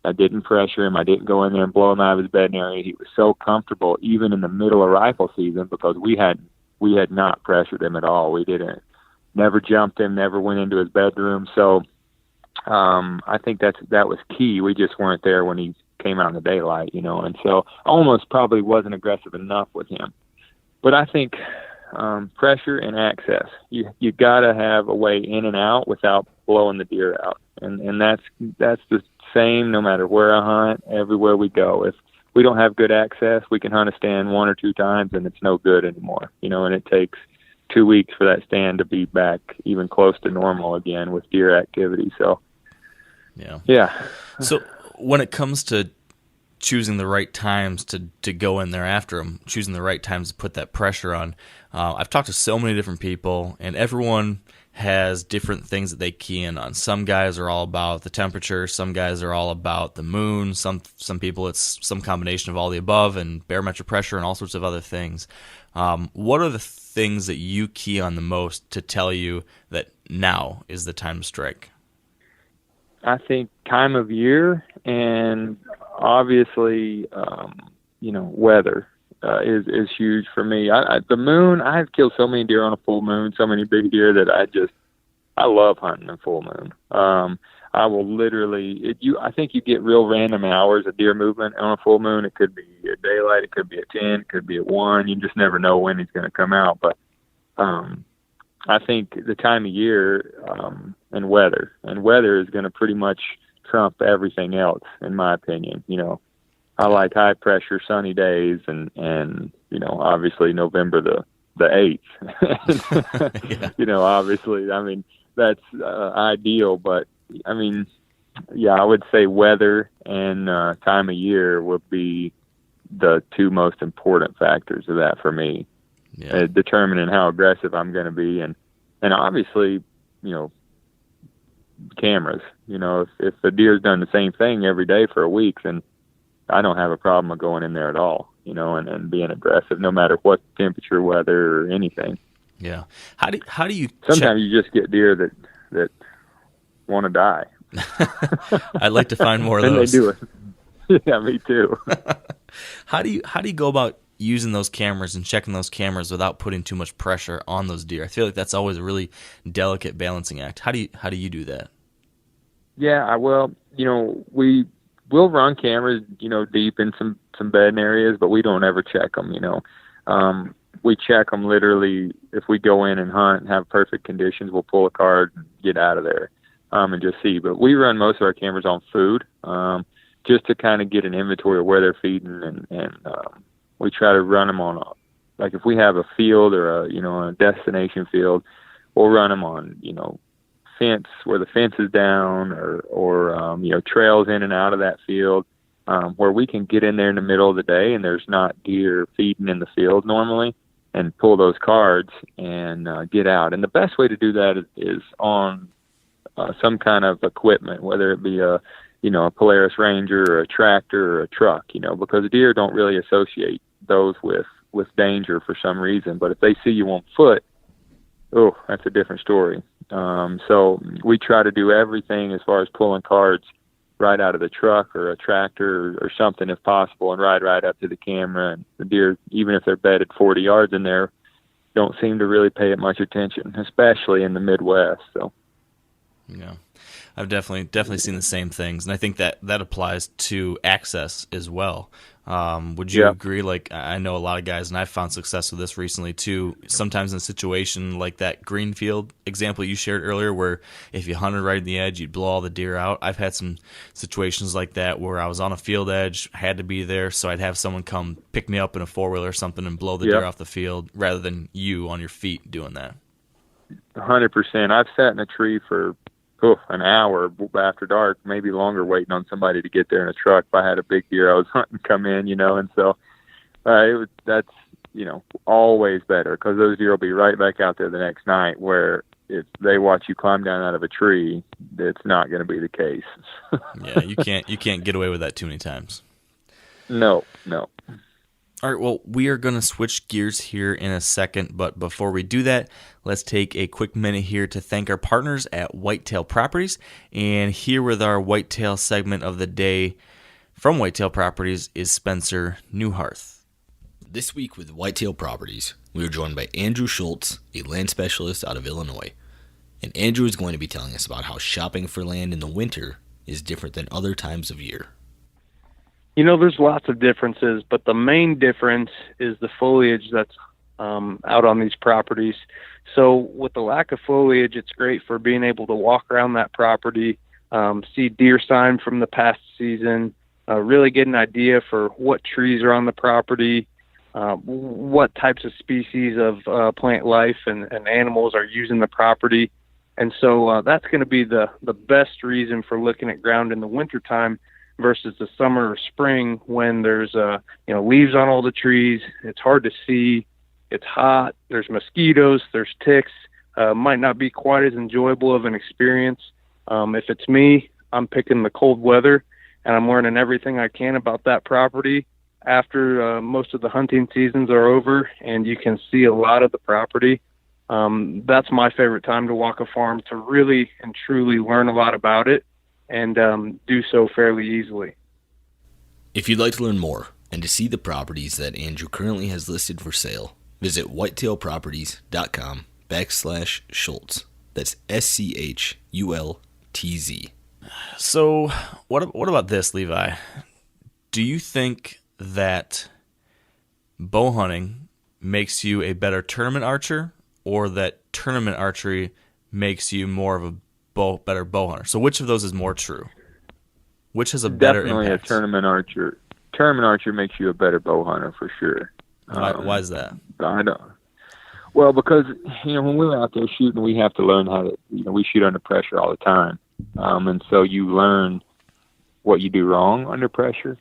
I didn't pressure him. I didn't go in there and blow him out of his bedding area. He was so comfortable, even in the middle of rifle season, because we had not pressured him at all. We never jumped him, never went into his bedroom. So I think that was key. We just weren't there when he came out in the daylight, and so almost probably wasn't aggressive enough with him. But I think pressure and access, you got to have a way in and out without blowing the deer out, and that's the same no matter where I hunt, everywhere we go. If we don't have good access, we can hunt a stand 1 or 2 times and it's no good anymore, and it takes 2 weeks for that stand to be back even close to normal again with deer activity. So yeah. So when it comes to choosing the right times to go in there after them, choosing the right times to put that pressure on, I've talked to so many different people, and everyone has different things that they key in on. Some guys are all about the temperature. Some guys are all about the moon. Some people, it's some combination of all the above and barometric pressure and all sorts of other things. What are the things that you key on the most to tell you that now is the time to strike? I think time of year and obviously, weather is huge for me. The moon, I've killed so many deer on a full moon, so many big deer that I love hunting in full moon. I will literally, I think you get real random hours of deer movement on a full moon. It could be at daylight, it could be at 10, it could be at 1. You just never know when he's going to come out. But I think the time of year and weather is going to pretty much trump everything else, in my opinion. I like high pressure sunny days and obviously November the 8th. Yeah. Obviously, I mean, that's ideal, but I mean, yeah, I would say weather and time of year would be the 2 most important factors of that for me. Yeah. Determining how aggressive I'm going to be, and obviously, cameras. If the deer's done the same thing every day for a week, then I don't have a problem with going in there at all, and being aggressive, no matter what temperature, weather, or anything. Yeah. How do you? Sometimes you just get deer that want to die. I'd like to find more of and those. They do it. Yeah, me too. How do you go about using those cameras and checking those cameras without putting too much pressure on those deer? I feel like that's always a really delicate balancing act. How do you do that? Yeah, well, we will run cameras, deep in some bedding areas, but we don't ever check them. We check them literally if we go in and hunt and have perfect conditions. We'll pull a card and get out of there and just see. But we run most of our cameras on food, just to kind of get an inventory of where they're feeding, and we try to run them on, like if we have a field or a destination field, we'll run them on, fence where the fence is down, or trails in and out of that field, where we can get in there in the middle of the day and there's not deer feeding in the field normally, and pull those cards and get out. And the best way to do that is on some kind of equipment, whether it be a Polaris Ranger or a tractor or a truck, because deer don't really associate those with danger for some reason. But if they see you on foot, oh, that's a different story. So we try to do everything as far as pulling cards right out of the truck or a tractor or something if possible, and ride right up to the camera. And the deer, even if they're bedded 40 yards in there, don't seem to really pay it much attention, especially in the Midwest. So, yeah. I've definitely seen the same things, and I think that applies to access as well. Would you agree? Like, I know a lot of guys, and I've found success with this recently too. Sometimes in a situation like that greenfield example you shared earlier, where if you hunted right at the edge, you'd blow all the deer out. I've had some situations like that where I was on a field edge, had to be there, so I'd have someone come pick me up in a 4-wheeler or something and blow the deer off the field, rather than you on your feet doing that. 100%. I've sat in a tree for an hour after dark, maybe longer, waiting on somebody to get there in a truck. If I had a big deer I was hunting come in, and so that's always better, because those deer will be right back out there the next night, where if they watch you climb down out of a tree, it's not going to be the case. Yeah, you can't get away with that too many times. No. All right, well, we are going to switch gears here in a second, but before we do that, let's take a quick minute here to thank our partners at Whitetail Properties. And here with our Whitetail segment of the day from Whitetail Properties is Spencer Newharth. This week with Whitetail Properties, we are joined by Andrew Schultz, a land specialist out of Illinois. And Andrew is going to be telling us about how shopping for land in the winter is different than other times of year. There's lots of differences, but the main difference is the foliage that's out on these properties. So with the lack of foliage, it's great for being able to walk around that property, see deer sign from the past season, really get an idea for what trees are on the property, what types of species of plant life and animals are using the property. And so that's going to be the best reason for looking at ground in the wintertime versus the summer or spring, when there's leaves on all the trees. It's hard to see. It's hot. There's mosquitoes. There's ticks. Might not be quite as enjoyable of an experience. If it's me, I'm picking the cold weather, and I'm learning everything I can about that property after most of the hunting seasons are over, and you can see a lot of the property. That's my favorite time to walk a farm, to really and truly learn a lot about it, and do so fairly easily. If you'd like to learn more and to see the properties that Andrew currently has listed for sale, visit whitetailproperties.com/Schultz. That's SCHULTZ. So what about this, Levi? Do you think that bow hunting makes you a better tournament archer, or that tournament archery makes you more of a better bow hunter? So which of those is more true? Which has a better Definitely impact? A tournament archer. Tournament archer makes you a better bow hunter for sure. Why is that? I don't. Well, because when we're out there shooting, we have to learn how to. We shoot under pressure all the time, and so you learn what you do wrong under pressure,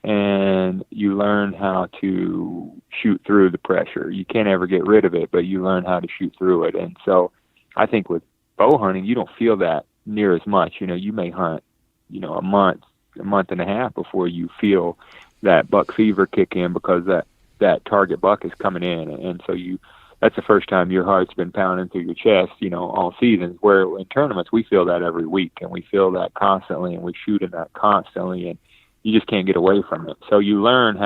and you learn how to shoot through the pressure. You can't ever get rid of it, but you learn how to shoot through it. And so, I think with bow hunting, you don't feel that near as much. You may hunt, a month and a half before you feel that buck fever kick in, because that target buck is coming in. And so that's the first time your heart's been pounding through your chest, all seasons, where in tournaments, we feel that every week, and we feel that constantly, and we shoot in that constantly, and you just can't get away from it. So you learn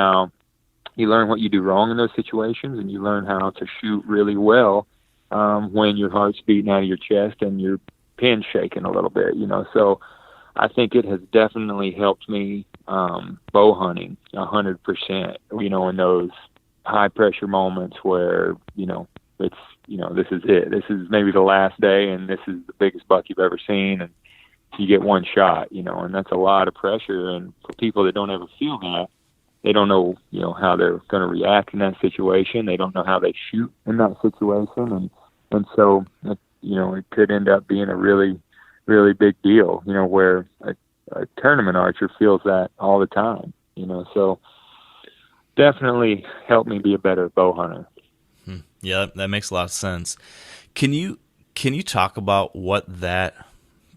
what you do wrong in those situations, and you learn how to shoot really well when your heart's beating out of your chest and your pin's shaking a little bit, So I think it has definitely helped me bow hunting 100%, in those high pressure moments where, it's, this is it. This is maybe the last day, and this is the biggest buck you've ever seen, and you get one shot, and that's a lot of pressure. And for people that don't ever feel that, they don't know, how they're going to react in that situation. They don't know how they shoot in that situation. And so, it could end up being a really, really big deal, where a tournament archer feels that all the time, so definitely helped me be a better bow hunter. Yeah, that makes a lot of sense. Can you talk about what that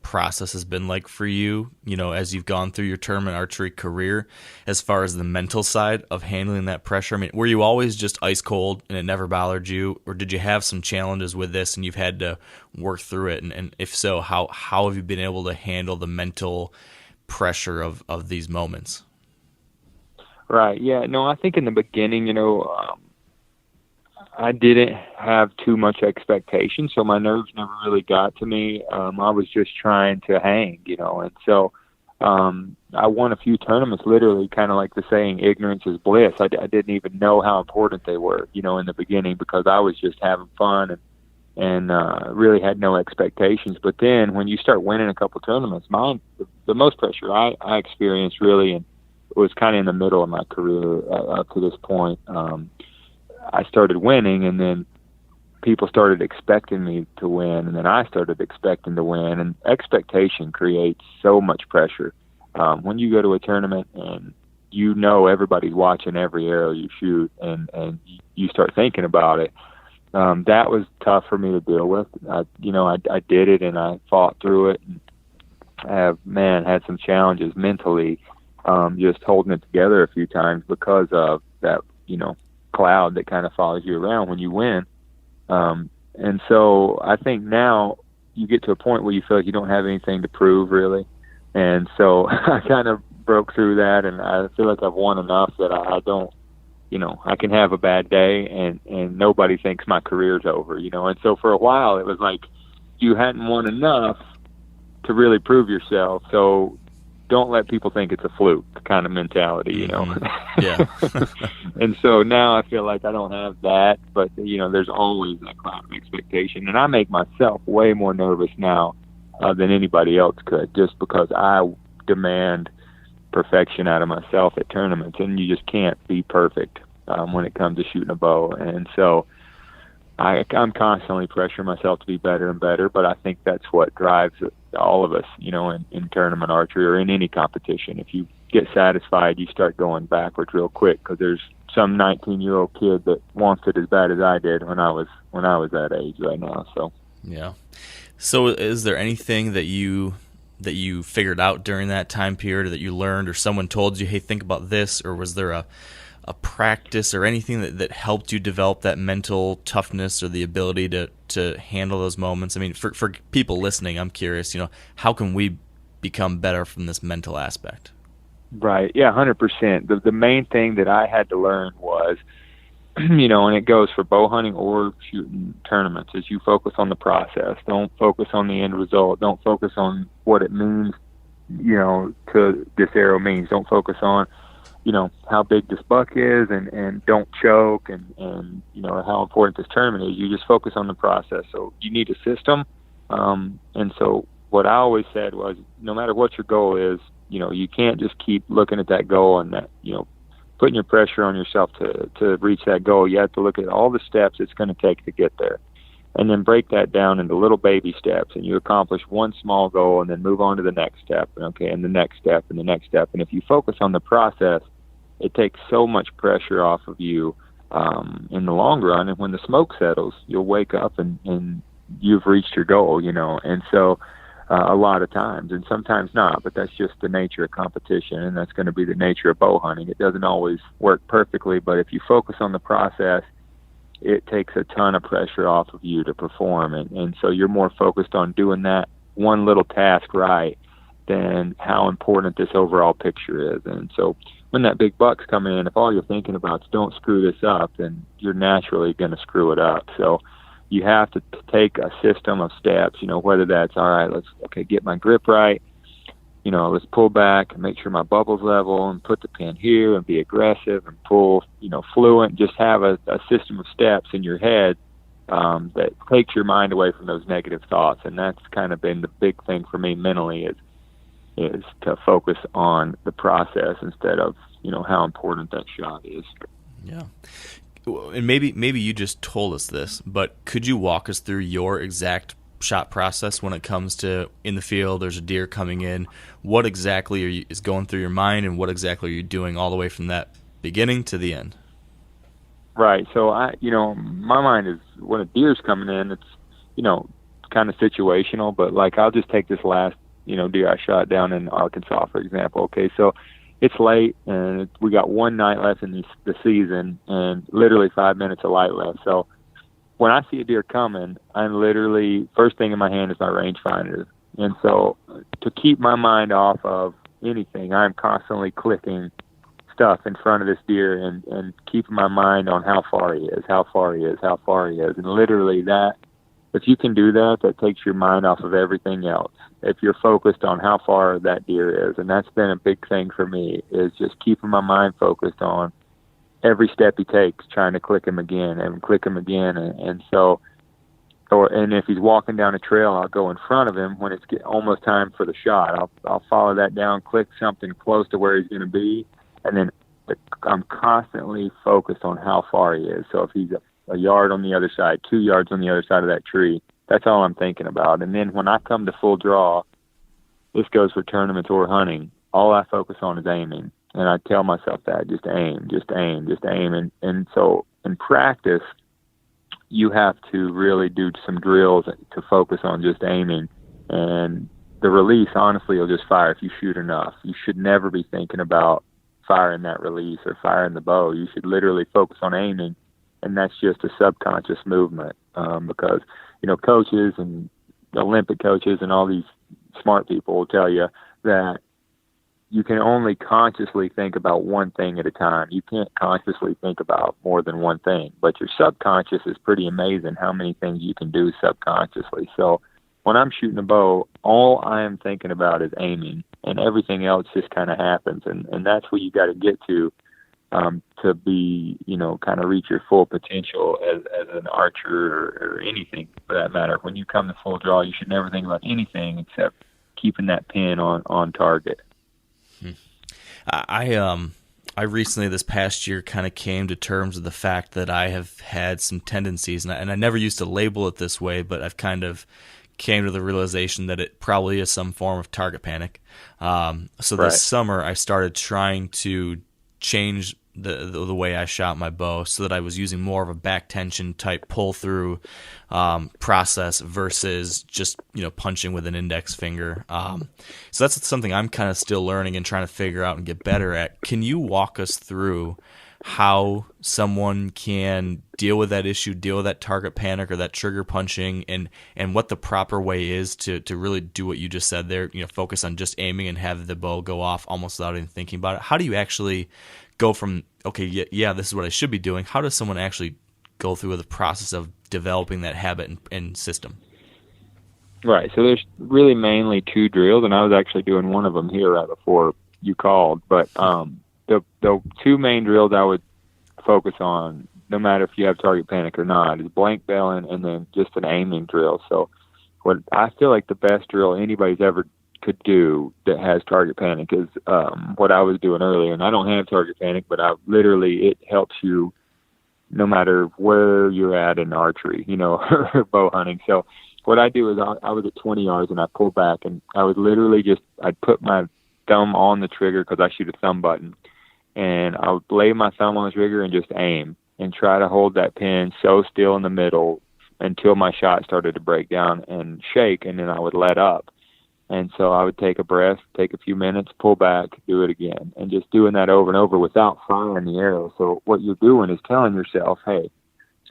process has been like for you, as you've gone through your tournament archery career, as far as the mental side of handling that pressure? I mean, were you always just ice cold and it never bothered you, or did you have some challenges with this and you've had to work through it? And if so, how have you been able to handle the mental pressure of these moments? Right. Yeah. No, I think in the beginning, I didn't have too much expectation, so my nerves never really got to me. I was just trying to hang, and so I won a few tournaments, literally kind of like the saying, ignorance is bliss. I didn't even know how important they were, in the beginning, because I was just having fun and really had no expectations. But then when you start winning a couple tournaments, the most pressure I experienced really, and it was kind of in the middle of my career up to this point. I started winning, and then people started expecting me to win, and then I started expecting to win, and expectation creates so much pressure. When you go to a tournament and everybody's watching every arrow you shoot, and you start thinking about it, that was tough for me to deal with. I did it, and I fought through it, and I have had some challenges mentally, just holding it together a few times because of that, cloud that kind of follows you around when you win. And so I think now you get to a point where you feel like you don't have anything to prove, really. And so I kind of broke through that, and I feel like I've won enough that I don't, I can have a bad day and nobody thinks my career's over, And so for a while it was like you hadn't won enough to really prove yourself. So don't let people think it's a fluke kind of mentality, Yeah. And so now I feel like I don't have that, but there's always that cloud of expectation, and I make myself way more nervous now than anybody else could, just because I demand perfection out of myself at tournaments, and you just can't be perfect when it comes to shooting a bow. And so I'm constantly pressuring myself to be better and better, but I think that's what drives all of us, in tournament archery or in any competition. If you get satisfied, you start going backwards real quick, because there's some 19-year-old kid that wants it as bad as I did when I was that age right now. So yeah. So is there anything that you figured out during that time period, or that you learned, or someone told you, hey, think about this, or was there a practice or anything that helped you develop that mental toughness or the ability to handle those moments? I mean, for people listening, I'm curious, how can we become better from this mental aspect? Right. Yeah, 100%. The main thing that I had to learn was, and it goes for bow hunting or shooting tournaments, is you focus on the process. Don't focus on the end result. Don't focus on what it means, to this arrow means. Don't focus on, how big this buck is, and don't choke, and how important this tournament is. You just focus on the process. So you need a system. And so what I always said was, no matter what your goal is, you can't just keep looking at that goal and that, putting your pressure on yourself to reach that goal. You have to look at all the steps it's going to take to get there, and then break that down into little baby steps, and you accomplish one small goal and then move on to the next step, and the next step and the next step. And if you focus on the process, it takes so much pressure off of you in the long run. And when the smoke settles, you'll wake up and you've reached your goal, And so a lot of times, and sometimes not, but that's just the nature of competition, and that's going to be the nature of bow hunting. It doesn't always work perfectly, but if you focus on the process, it takes a ton of pressure off of you to perform. And so you're more focused on doing that one little task right than how important this overall picture is. And so when that big buck's coming in, if all you're thinking about is don't screw this up, then you're naturally going to screw it up. So you have to take a system of steps, whether that's, all right, let's get my grip right, let's pull back and make sure my bubble's level, and put the pin here and be aggressive and pull, fluent. Just have a system of steps in your head that takes your mind away from those negative thoughts. And that's kind of been the big thing for me mentally, is to focus on the process instead of, how important that shot is. Yeah. And maybe you just told us this, but could you walk us through your exact shot process when it comes to in the field, there's a deer coming in? What exactly is going through your mind, and what exactly are you doing all the way from that beginning to the end? Right. So my mind is, when a deer's coming in, it's, kind of situational, but like, I'll just take this last, deer I shot down in Arkansas, for example. Okay. So it's late, and we got one night left in the season, and literally 5 minutes of light left. So when I see a deer coming, I'm literally, first thing in my hand is my rangefinder. And so to keep my mind off of anything, I'm constantly clicking stuff in front of this deer and keeping my mind on how far he is, how far he is, how far he is. And literally that, if you can do that, that takes your mind off of everything else. If you're focused on how far that deer is, and that's been a big thing for me, is just keeping my mind focused on every step he takes, trying to click him again and click him again. And if he's walking down a trail, I'll go in front of him when it's almost time for the shot. I'll follow that down, click something close to where he's going to be, and then I'm constantly focused on how far he is. So if he's a yard on the other side, 2 yards on the other side of that tree, that's all I'm thinking about. And then when I come to full draw, this goes for tournaments or hunting, all I focus on is aiming. And I tell myself that, just aim, just aim, just aim. And so in practice, you have to really do some drills to focus on just aiming. And the release, honestly, will just fire if you shoot enough. You should never be thinking about firing that release or firing the bow. You should literally focus on aiming, and that's just a subconscious movement because, coaches and Olympic coaches and all these smart people will tell you that you can only consciously think about one thing at a time. You can't consciously think about more than one thing, but your subconscious is pretty amazing how many things you can do subconsciously. So when I'm shooting a bow, all I am thinking about is aiming, and everything else just kind of happens. And that's where you got to get to be, kind of reach your full potential as an archer or anything for that matter. When you come to full draw, you should never think about anything except keeping that pin on target. I recently, this past year, kind of came to terms with the fact that I have had some tendencies, and I never used to label it this way, but I've kind of came to the realization that it probably is some form of target panic. So this summer, I started trying to change the way I shot my bow so that I was using more of a back tension type pull through process versus just punching with an index finger. So that's something I'm kind of still learning and trying to figure out and get better at. Can you walk us through how someone can deal with that issue, deal with that target panic or that trigger punching, and what the proper way is to really do what you just said there, focus on just aiming and have the bow go off almost without even thinking about it? How do you actually go from, okay, yeah, this is what I should be doing? How does someone actually go through the process of developing that habit and system? Right. So there's really mainly two drills, and I was actually doing one of them here right before you called. But the two main drills I would focus on, no matter if you have target panic or not, is blank belling and then just an aiming drill. So what I feel like the best drill anybody's ever could do that has target panic is what I was doing earlier. And I don't have target panic, but it helps you no matter where you're at in archery, or bow hunting. So what I do is I was at 20 yards and I pull back, and I would literally I'd put my thumb on the trigger because I shoot a thumb button, and I would lay my thumb on the trigger and just aim and try to hold that pin so still in the middle until my shot started to break down and shake, and then I would let up. And so I would take a breath, take a few minutes, pull back, do it again, and just doing that over and over without firing the arrow. So what you're doing is telling yourself, hey,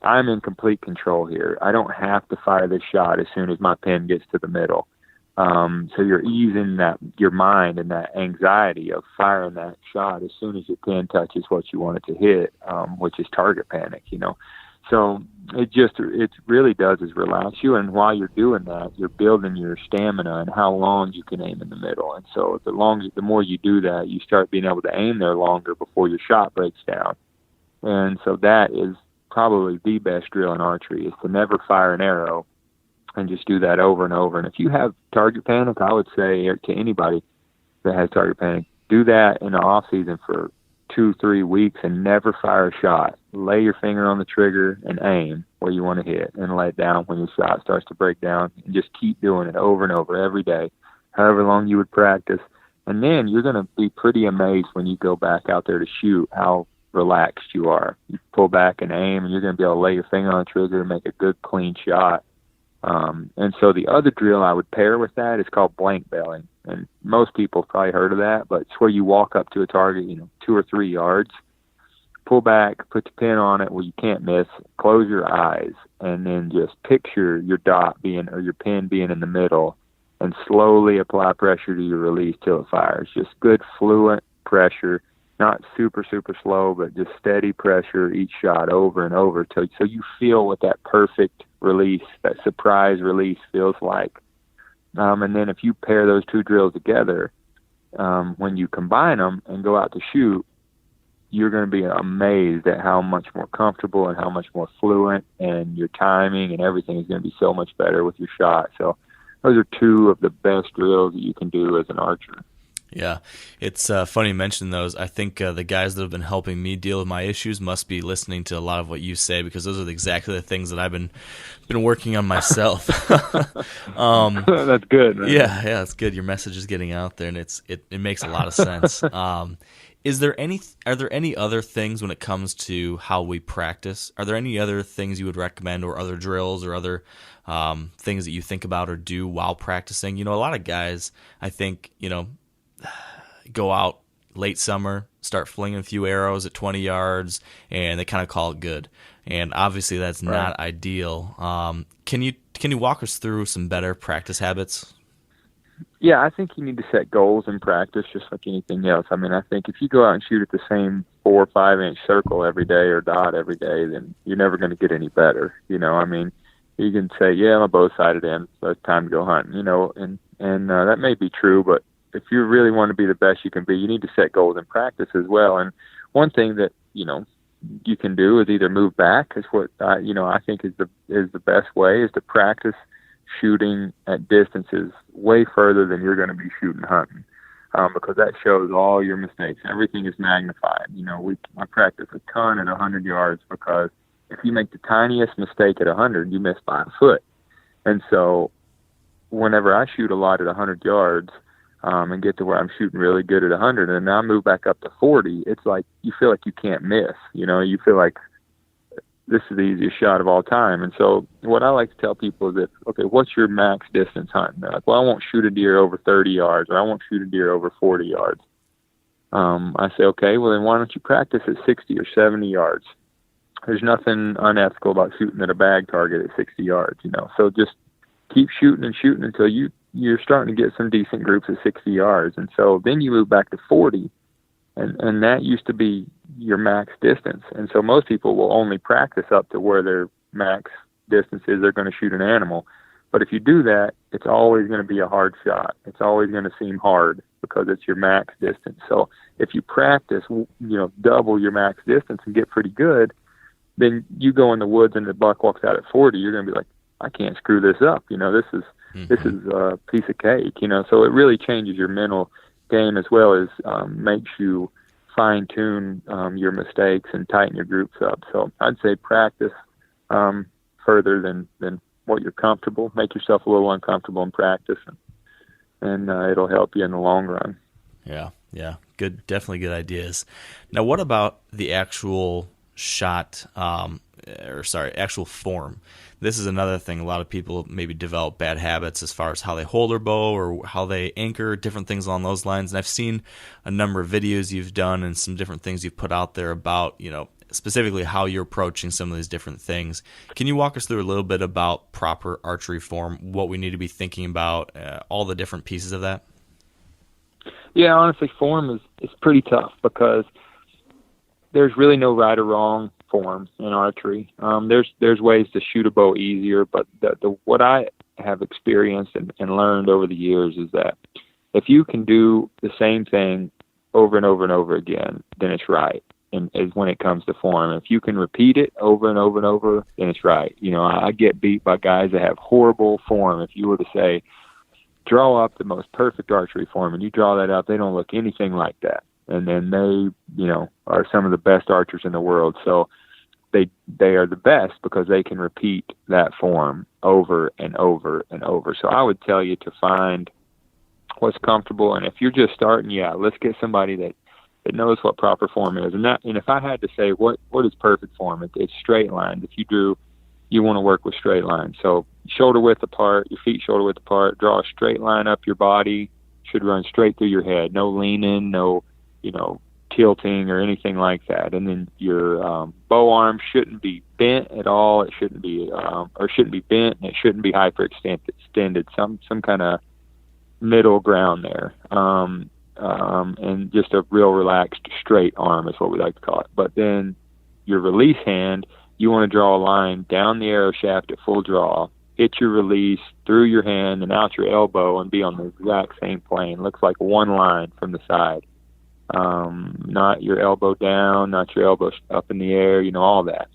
I'm in complete control here. I don't have to fire this shot as soon as my pin gets to the middle. So you're easing your mind and that anxiety of firing that shot as soon as your pin touches what you want it to hit, which is target panic, So it really does is relax you, and while you're doing that, you're building your stamina and how long you can aim in the middle. And so the more you do that, you start being able to aim there longer before your shot breaks down. And so that is probably the best drill in archery, is to never fire an arrow and just do that over and over. And if you have target panic, I would say to anybody that has target panic, do that in the off season for 2-3 weeks and never fire a shot. Lay your finger on the trigger and aim where you want to hit, and lay it down when your shot starts to break down, and just keep doing it over and over every day, however long you would practice. And then you're going to be pretty amazed when you go back out there to shoot how relaxed you are. You pull back and aim, and you're going to be able to lay your finger on the trigger and make a good clean shot. And so the other drill I would pair with that is called blank belling. And most people have probably heard of that, but it's where you walk up to a target, 2 or 3 yards, pull back, put the pin on it where you can't miss, close your eyes, and then just picture your your pin being in the middle, and slowly apply pressure to your release till it fires. Just good fluent pressure not super, super slow, but just steady pressure each shot over and over so you feel what that perfect release, that surprise release feels like. And then if you pair those two drills together, when you combine them and go out to shoot, you're going to be amazed at how much more comfortable and how much more fluent, and your timing and everything is going to be so much better with your shot. So those are two of the best drills that you can do as an archer. Yeah, it's funny you mention those. I think the guys that have been helping me deal with my issues must be listening to a lot of what you say, because those are exactly the things that I've been working on myself. That's good, man. Yeah, that's good. Your message is getting out there, and it makes a lot of sense. Are there any other things when it comes to how we practice? Are there any other things you would recommend, or other drills, or other things that you think about or do while practicing? A lot of guys, I think, go out late summer, start flinging a few arrows at 20 yards, and they kind of call it good. And obviously that's not ideal. Can you walk us through some better practice habits? Yeah, I think you need to set goals in practice just like anything else. I mean, I think if you go out and shoot at the same 4 or 5 inch circle every day or dot every day, then you're never going to get any better. I mean, you can say, yeah, I'm a bow sighted in, so it's time to go hunting, and that may be true, but if you really want to be the best you can be, you need to set goals in practice as well. And one thing that, you can do is either move back, is what I think is the best way, is to practice shooting at distances way further than you're going to be shooting hunting, because that shows all your mistakes. Everything is magnified. I practice a ton at 100 yards, because if you make the tiniest mistake at 100, you miss by a foot. And so whenever I shoot a lot at 100 yards, and get to where I'm shooting really good at 100, and now I move back up to 40, it's like you feel like you can't miss. You feel like this is the easiest shot of all time. And so what I like to tell people is that, okay, what's your max distance hunting? They're like, well, I won't shoot a deer over 30 yards, or I won't shoot a deer over 40 yards. I say, okay, well, then why don't you practice at 60 or 70 yards? There's nothing unethical about shooting at a bag target at 60 yards, So just keep shooting and shooting until you're starting to get some decent groups at 60 yards. And so then you move back to 40, and that used to be your max distance. And so most people will only practice up to where their max distance is they're going to shoot an animal. But if you do that, it's always going to be a hard shot. It's always going to seem hard because it's your max distance. So if you practice, double your max distance and get pretty good, then you go in the woods and the buck walks out at 40, you're going to be like, I can't screw this up. This is a piece of cake, so it really changes your mental game as well as makes you fine tune your mistakes and tighten your groups up. So I'd say practice further than what you're comfortable. Make yourself a little uncomfortable in practice, and it'll help you in the long run. Yeah. Good. Definitely good ideas. Now, what about the actual shot, actual form? This is another thing. A lot of people maybe develop bad habits as far as how they hold their bow or how they anchor, different things along those lines. And I've seen a number of videos you've done and some different things you've put out there about, specifically how you're approaching some of these different things. Can you walk us through a little bit about proper archery form, what we need to be thinking about, all the different pieces of that? Yeah, honestly, form is pretty tough, because there's really no right or wrong form in archery. There's ways to shoot a bow easier, but what I have experienced and learned over the years is that if you can do the same thing over and over and over again, then it's right. And when it comes to form, if you can repeat it over and over and over, then it's right. I get beat by guys that have horrible form. If you were to say, draw up the most perfect archery form, and you draw that up, they don't look anything like that. And then they, are some of the best archers in the world. So they are the best because they can repeat that form over and over and over. So I would tell you to find what's comfortable. And if you're just starting, let's get somebody that knows what proper form is. And if I had to say what is perfect form, it's straight lines. If you want to work with straight lines. So shoulder width apart, your feet shoulder width apart, draw a straight line up your body, should run straight through your head. No leaning, no, tilting or anything like that. And then your bow arm shouldn't be bent at all. It shouldn't be bent, and it shouldn't be hyperextended. Some kind of middle ground there. and just a real relaxed straight arm is what we like to call it. But then your release hand, you want to draw a line down the arrow shaft at full draw, hit your release through your hand and out your elbow and be on the exact same plane. Looks like one line from the side. Not your elbow down, not your elbow up in the air, all that.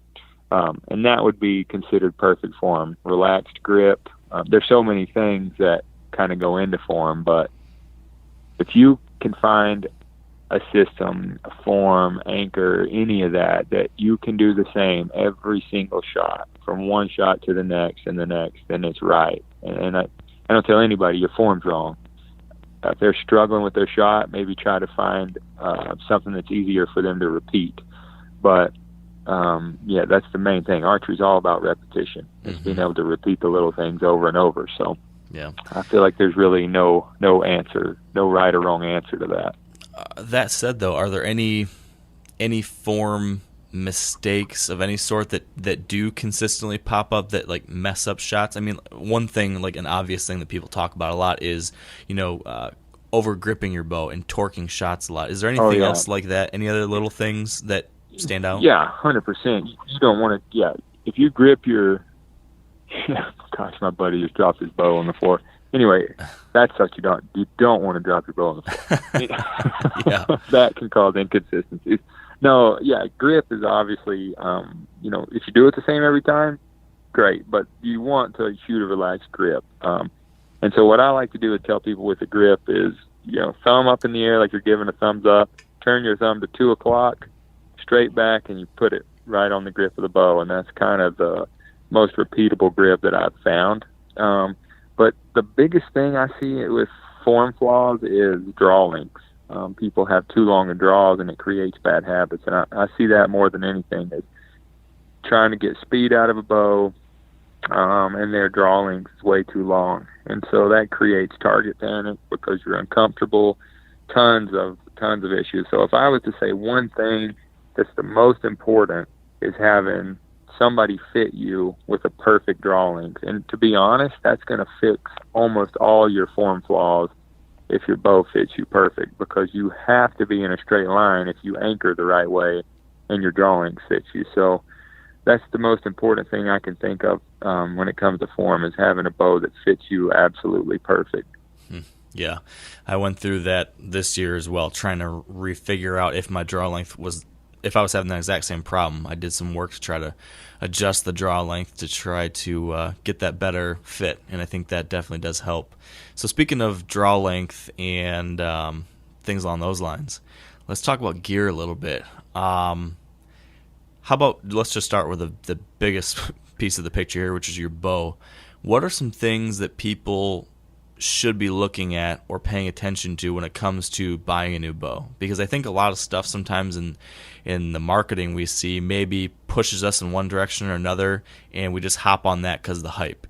And that would be considered perfect form. Relaxed grip. There's so many things that kind of go into form, but if you can find a system, a form, anchor, any of that you can do the same every single shot, from one shot to the next and the next, then it's right. And I don't tell anybody your form's wrong. If they're struggling with their shot, maybe try to find something that's easier for them to repeat. But that's the main thing. Archery's all about repetition. It's being able to repeat the little things over and over. So yeah, I feel like there's really no answer, no right or wrong answer to that. That said, though, are there any form mistakes of any sort that do consistently pop up that like mess up shots? I mean, one thing, like an obvious thing that people talk about a lot is, over gripping your bow and torquing shots a lot. Is there anything else like that? Any other little things that stand out? Yeah, 100%. You don't want to. Yeah, if you grip your. Gosh, my buddy just dropped his bow on the floor. Anyway, that's such you don't want to drop your bow on the floor. Yeah. That can cause inconsistencies. No, yeah, grip is obviously, if you do it the same every time, great, but you want to shoot a relaxed grip. And so what I like to do is tell people with a grip is, thumb up in the air like you're giving a thumbs up, turn your thumb to 2 o'clock, straight back, and you put it right on the grip of the bow, and that's kind of the most repeatable grip that I've found. But the biggest thing I see with form flaws is draw lengths. People have too long of draws, and it creates bad habits. And I see that more than anything is trying to get speed out of a bow, and their draw length is way too long. And so that creates target panic because you're uncomfortable, tons of issues. So if I was to say one thing that's the most important is having somebody fit you with a perfect draw length. And to be honest, that's going to fix almost all your form flaws if your bow fits you perfect, because you have to be in a straight line if you anchor the right way and your draw length fits you. So that's the most important thing I can think of when it comes to form, is having a bow that fits you absolutely perfect. Yeah, I went through that this year as well, trying to refigure out if my draw length was, if I was having that exact same problem. I did some work to try to adjust the draw length to try to get that better fit, and I think that definitely does help. So speaking of draw length and things along those lines, let's talk about gear a little bit. How about, let's just start with the biggest piece of the picture here, which is your bow. What are some things that people should be looking at or paying attention to when it comes to buying a new bow? Because I think a lot of stuff sometimes in the marketing we see maybe pushes us in one direction or another, and we just hop on that because of the hype.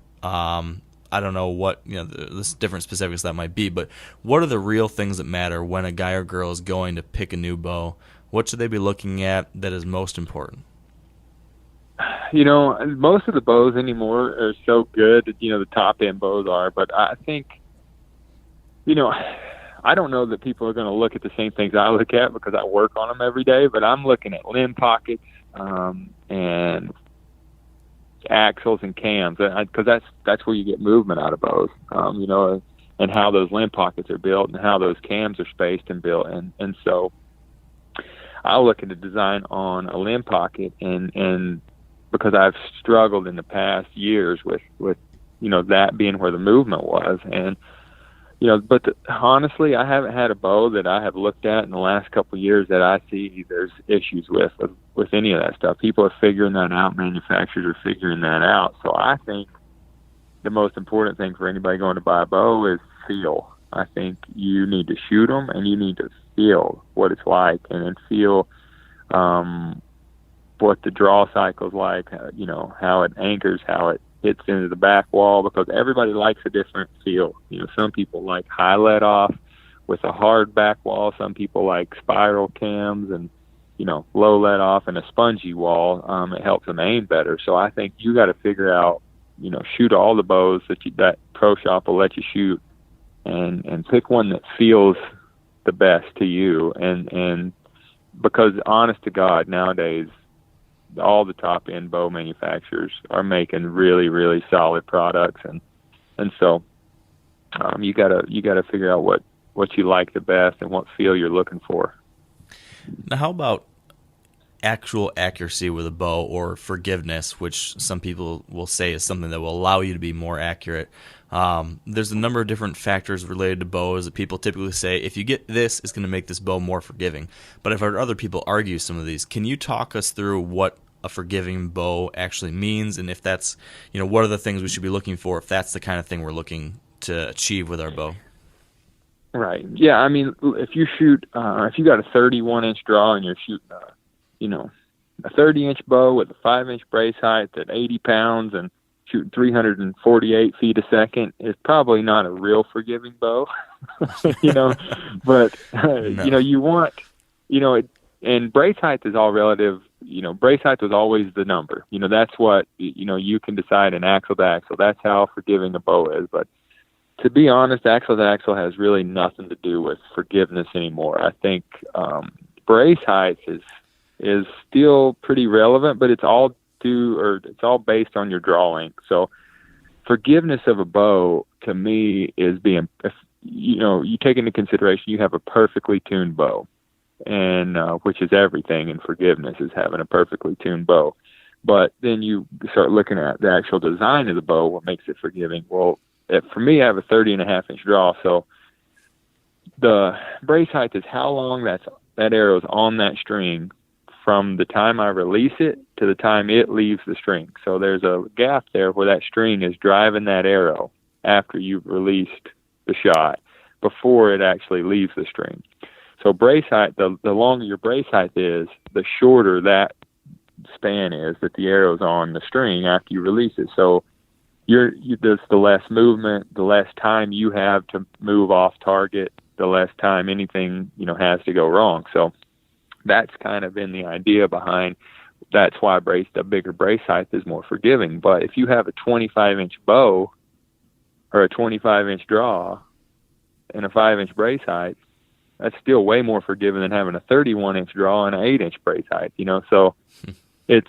I don't know what, there's different specifics that might be, but what are the real things that matter when a guy or girl is going to pick a new bow? What should they be looking at that is most important? Most of the bows anymore are so good, the top end bows are, but I think, I don't know that people are going to look at the same things I look at because I work on them every day, but I'm looking at limb pockets, and axles and cams, because that's where you get movement out of bows, and how those limb pockets are built and how those cams are spaced and built. And so I'll look at the design on a limb pocket, and because I've struggled in the past years with that being where the movement was. And, honestly, I haven't had a bow that I have looked at in the last couple of years that I see there's issues with any of that stuff. People are figuring that out. Manufacturers are figuring that out. So I think the most important thing for anybody going to buy a bow is feel. I think you need to shoot them, and you need to feel what it's like, and then feel what the draw cycle's like, how it anchors, how it hits into the back wall, because everybody likes a different feel. Some people like high let off with a hard back wall. Some people like spiral cams and, low let off and a spongy wall. It helps them aim better. So I think you got to figure out, shoot all the bows that pro shop will let you shoot, and pick one that feels the best to you. And because honest to God, nowadays, all the top end bow manufacturers are making really, really solid products. And so, you gotta figure out what you like the best and what feel you're looking for. Now, how about actual accuracy with a bow, or forgiveness, which some people will say is something that will allow you to be more accurate? There's a number of different factors related to bows that people typically say, if you get this, it's going to make this bow more forgiving. But I've heard other people argue some of these. Can you talk us through what a forgiving bow actually means, and if that's, what are the things we should be looking for if that's the kind of thing we're looking to achieve with our bow? Right. Yeah. I mean, if you shoot, if you got a 31-inch draw and you're shooting a 30-inch bow with a 5-inch brace height at 80 pounds and shooting 348 feet a second, is probably not a real forgiving bow, but, No. You want, and brace height is all relative. Brace height was always the number. That's what, you can decide in axle to axle. That's how forgiving a bow is. But to be honest, axle to axle has really nothing to do with forgiveness anymore. I think brace height is still pretty relevant, but it's all based on your draw length. So forgiveness of a bow to me is being, you take into consideration you have a perfectly tuned bow, and which is everything in forgiveness, is having a perfectly tuned bow. But then you start looking at the actual design of the bow, what makes it forgiving. Well, for me, I have a 30.5-inch draw, so the brace height is how long that arrow is on that string from the time I release it to the time it leaves the string. So there's a gap there where that string is driving that arrow after you've released the shot, before it actually leaves the string. So brace height, the longer your brace height is, the shorter that span is that the arrow's on the string after you release it. So there's the less movement, the less time you have to move off target, the less time anything, has to go wrong. So that's kind of been the idea behind, that's why the bigger brace height is more forgiving. But if you have a 25-inch bow or a 25-inch draw and a 5-inch brace height, that's still way more forgiving than having a 31-inch draw and an 8-inch brace height, So it's,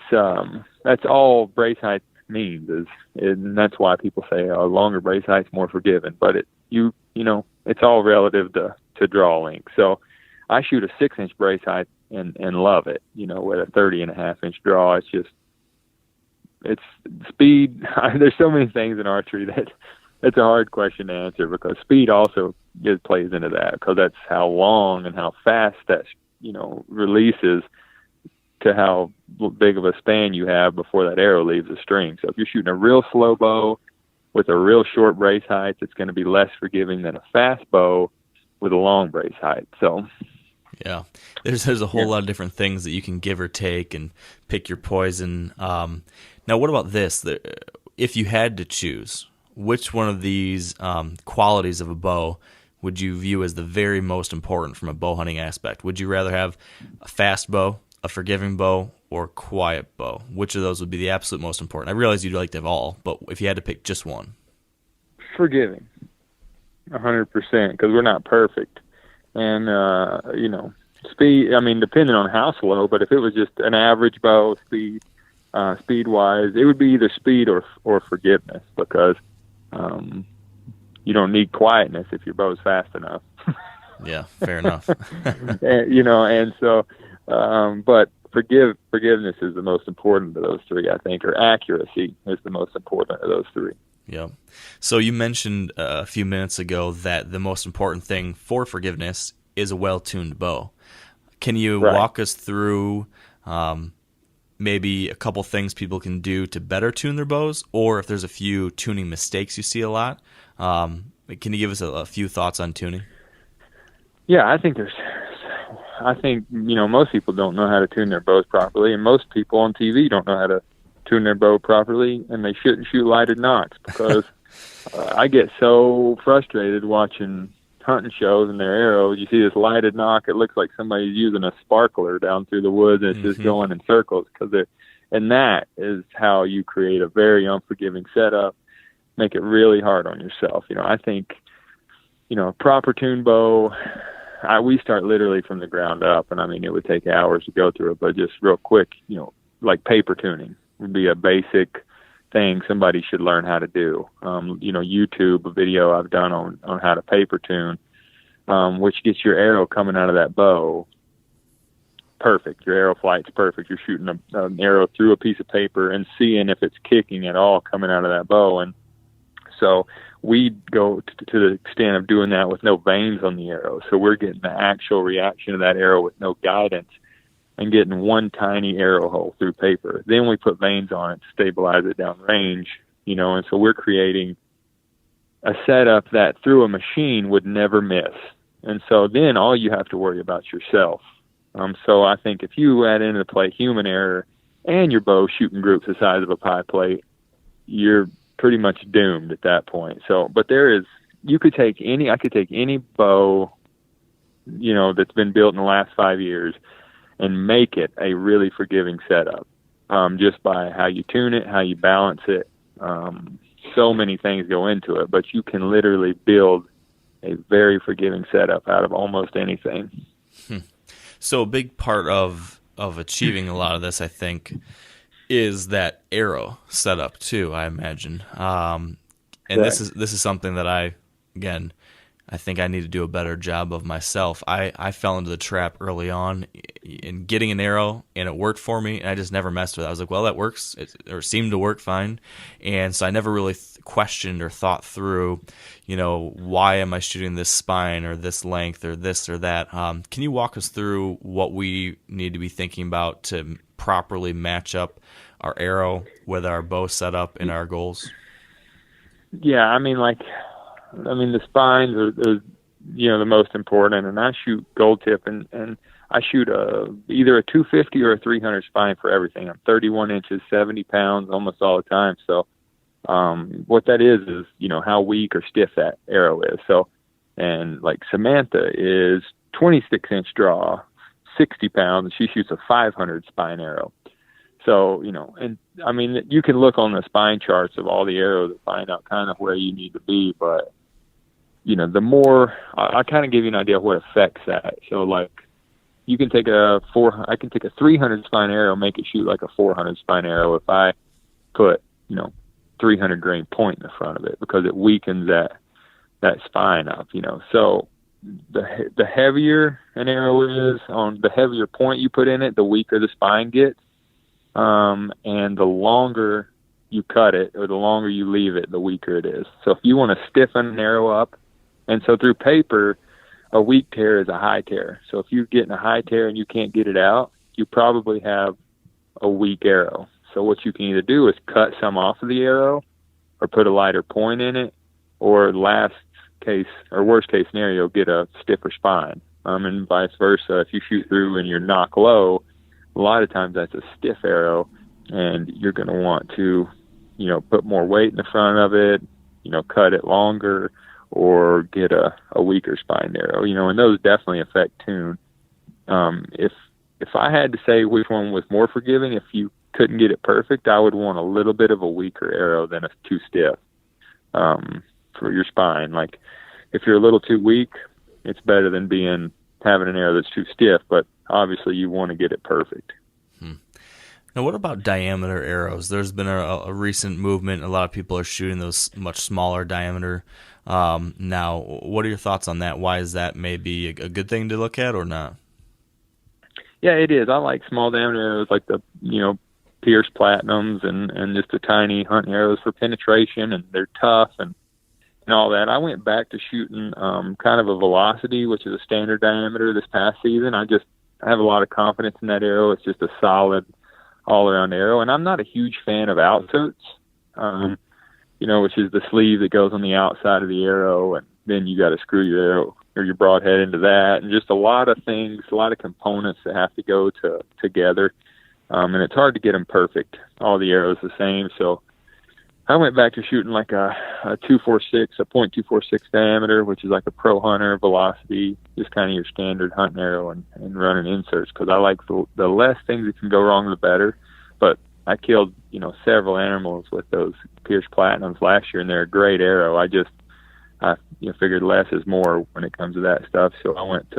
that's all brace height means and that's why people say a longer brace height's more forgiving. But it's all relative to draw length. So I shoot a 6-inch brace height and love it, with a 30.5-inch draw. It's speed. There's so many things in archery that it's a hard question to answer, because speed also plays into that, because that's how long and how fast that, releases to how big of a span you have before that arrow leaves the string. So if you're shooting a real slow bow with a real short brace height, it's going to be less forgiving than a fast bow with a long brace height. So yeah, there's a whole lot of different things that you can give or take and pick your poison. Now, what about this? If you had to choose, which one of these qualities of a bow would you view as the very most important from a bow hunting aspect? Would you rather have a fast bow, a forgiving bow, or a quiet bow? Which of those would be the absolute most important? I realize you'd like to have all, but if you had to pick just one. Forgiving, 100%, because we're not perfect. And, speed, depending on how slow, but if it was just an average bow speed-wise, it would be either speed or forgiveness, because you don't need quietness if your bow's fast enough. Yeah, fair enough. And so, but forgiveness is the most important of those three, I think, or accuracy is the most important of those three. Yeah. So you mentioned a few minutes ago that the most important thing for forgiveness is a well-tuned bow. Can you walk us through maybe a couple things people can do to better tune their bows, or if there's a few tuning mistakes you see a lot? Can you give us a few thoughts on tuning? Yeah, I think most people don't know how to tune their bows properly, and most people on TV don't know how to tune their bow properly, and they shouldn't shoot lighted knocks, because I get so frustrated watching hunting shows and their arrows. You see this lighted knock, it looks like somebody's using a sparkler down through the woods, and it's just going in circles, and that is how you create a very unforgiving setup, make it really hard on yourself. I think, a proper tuned bow, we start literally from the ground up, and I mean, it would take hours to go through it, but just real quick, like paper tuning would be a basic thing somebody should learn how to do. YouTube, a video I've done on how to paper tune, which gets your arrow coming out of that bow perfect. Your arrow flight's perfect. You're shooting an arrow through a piece of paper and seeing if it's kicking at all coming out of that bow. And so we go to the extent of doing that with no vanes on the arrow. So we're getting the actual reaction of that arrow with no guidance and getting one tiny arrow hole through paper. Then we put vanes on it to stabilize it down range, and so we're creating a setup that through a machine would never miss. And so then all you have to worry about is yourself. So I think if you add into play human error and your bow shooting groups the size of a pie plate, you're pretty much doomed at that point. So, but I could take any bow, that's been built in the last 5 years and make it a really forgiving setup, just by how you tune it, how you balance it. So many things go into it, but you can literally build a very forgiving setup out of almost anything. So a big part of achieving a lot of this, I think, is that arrow setup too, I imagine. And this is something that I think I need to do a better job of myself. I fell into the trap early on in getting an arrow, and it worked for me, and I just never messed with it. I was like, well, that works, or seemed to work fine. And so I never really questioned or thought through, why am I shooting this spine or this length or this or that? Can you walk us through what we need to be thinking about to properly match up our arrow with our bow setup and our goals? Yeah, the spines are the most important, and I shoot gold tip, and I shoot either a 250 or a 300 spine for everything. I'm 31 inches, 70 pounds almost all the time. So what that is how weak or stiff that arrow is. So, and like Samantha is 26-inch draw, 60 pounds, and she shoots a 500 spine arrow. So, you can look on the spine charts of all the arrows to find out kind of where you need to be, but the more I kind of give you an idea of what affects that. So like I can take a 300 spine arrow, make it shoot like a 400 spine arrow if I put, 300 grain point in the front of it, because it weakens that spine up, So the heavier an arrow is, on the heavier point you put in it, the weaker the spine gets. And the longer you cut it or the longer you leave it, the weaker it is. So if you want to stiffen an arrow up, and so through paper, a weak tear is a high tear. So if you're getting a high tear and you can't get it out, you probably have a weak arrow. So what you can either do is cut some off of the arrow or put a lighter point in it, or worst case scenario, get a stiffer spine. And vice versa. If you shoot through and you're knock low, a lot of times that's a stiff arrow, and you're going to want to, put more weight in the front of it, cut it longer, or get a weaker spine arrow, and those definitely affect tune. If I had to say which one was more forgiving, if you couldn't get it perfect, I would want a little bit of a weaker arrow than a too stiff, for your spine. Like if you're a little too weak, it's better than having an arrow that's too stiff, but obviously you want to get it perfect. Now, what about diameter arrows? There's been a recent movement. A lot of people are shooting those much smaller diameter. Now, what are your thoughts on that? Why is that maybe a good thing to look at or not? Yeah, it is. I like small diameter arrows, like the, Pierce Platinums and just the tiny hunting arrows for penetration, and they're tough and all that. I went back to shooting kind of a velocity, which is a standard diameter this past season. I have a lot of confidence in that arrow. It's just a solid all-around arrow, and I'm not a huge fan of outserts, which is the sleeve that goes on the outside of the arrow, and then you got to screw your arrow or your broadhead into that, and just a lot of things, a lot of components that have to go together, and it's hard to get them perfect. All the arrows the same, so I went back to shooting like a 246, a .246 diameter, which is like a pro hunter velocity, just kind of your standard hunting arrow, and running inserts, because I like the less things that can go wrong, the better. But I killed, several animals with those Pierce Platinums last year, and they're a great arrow. I figured less is more when it comes to that stuff. So I went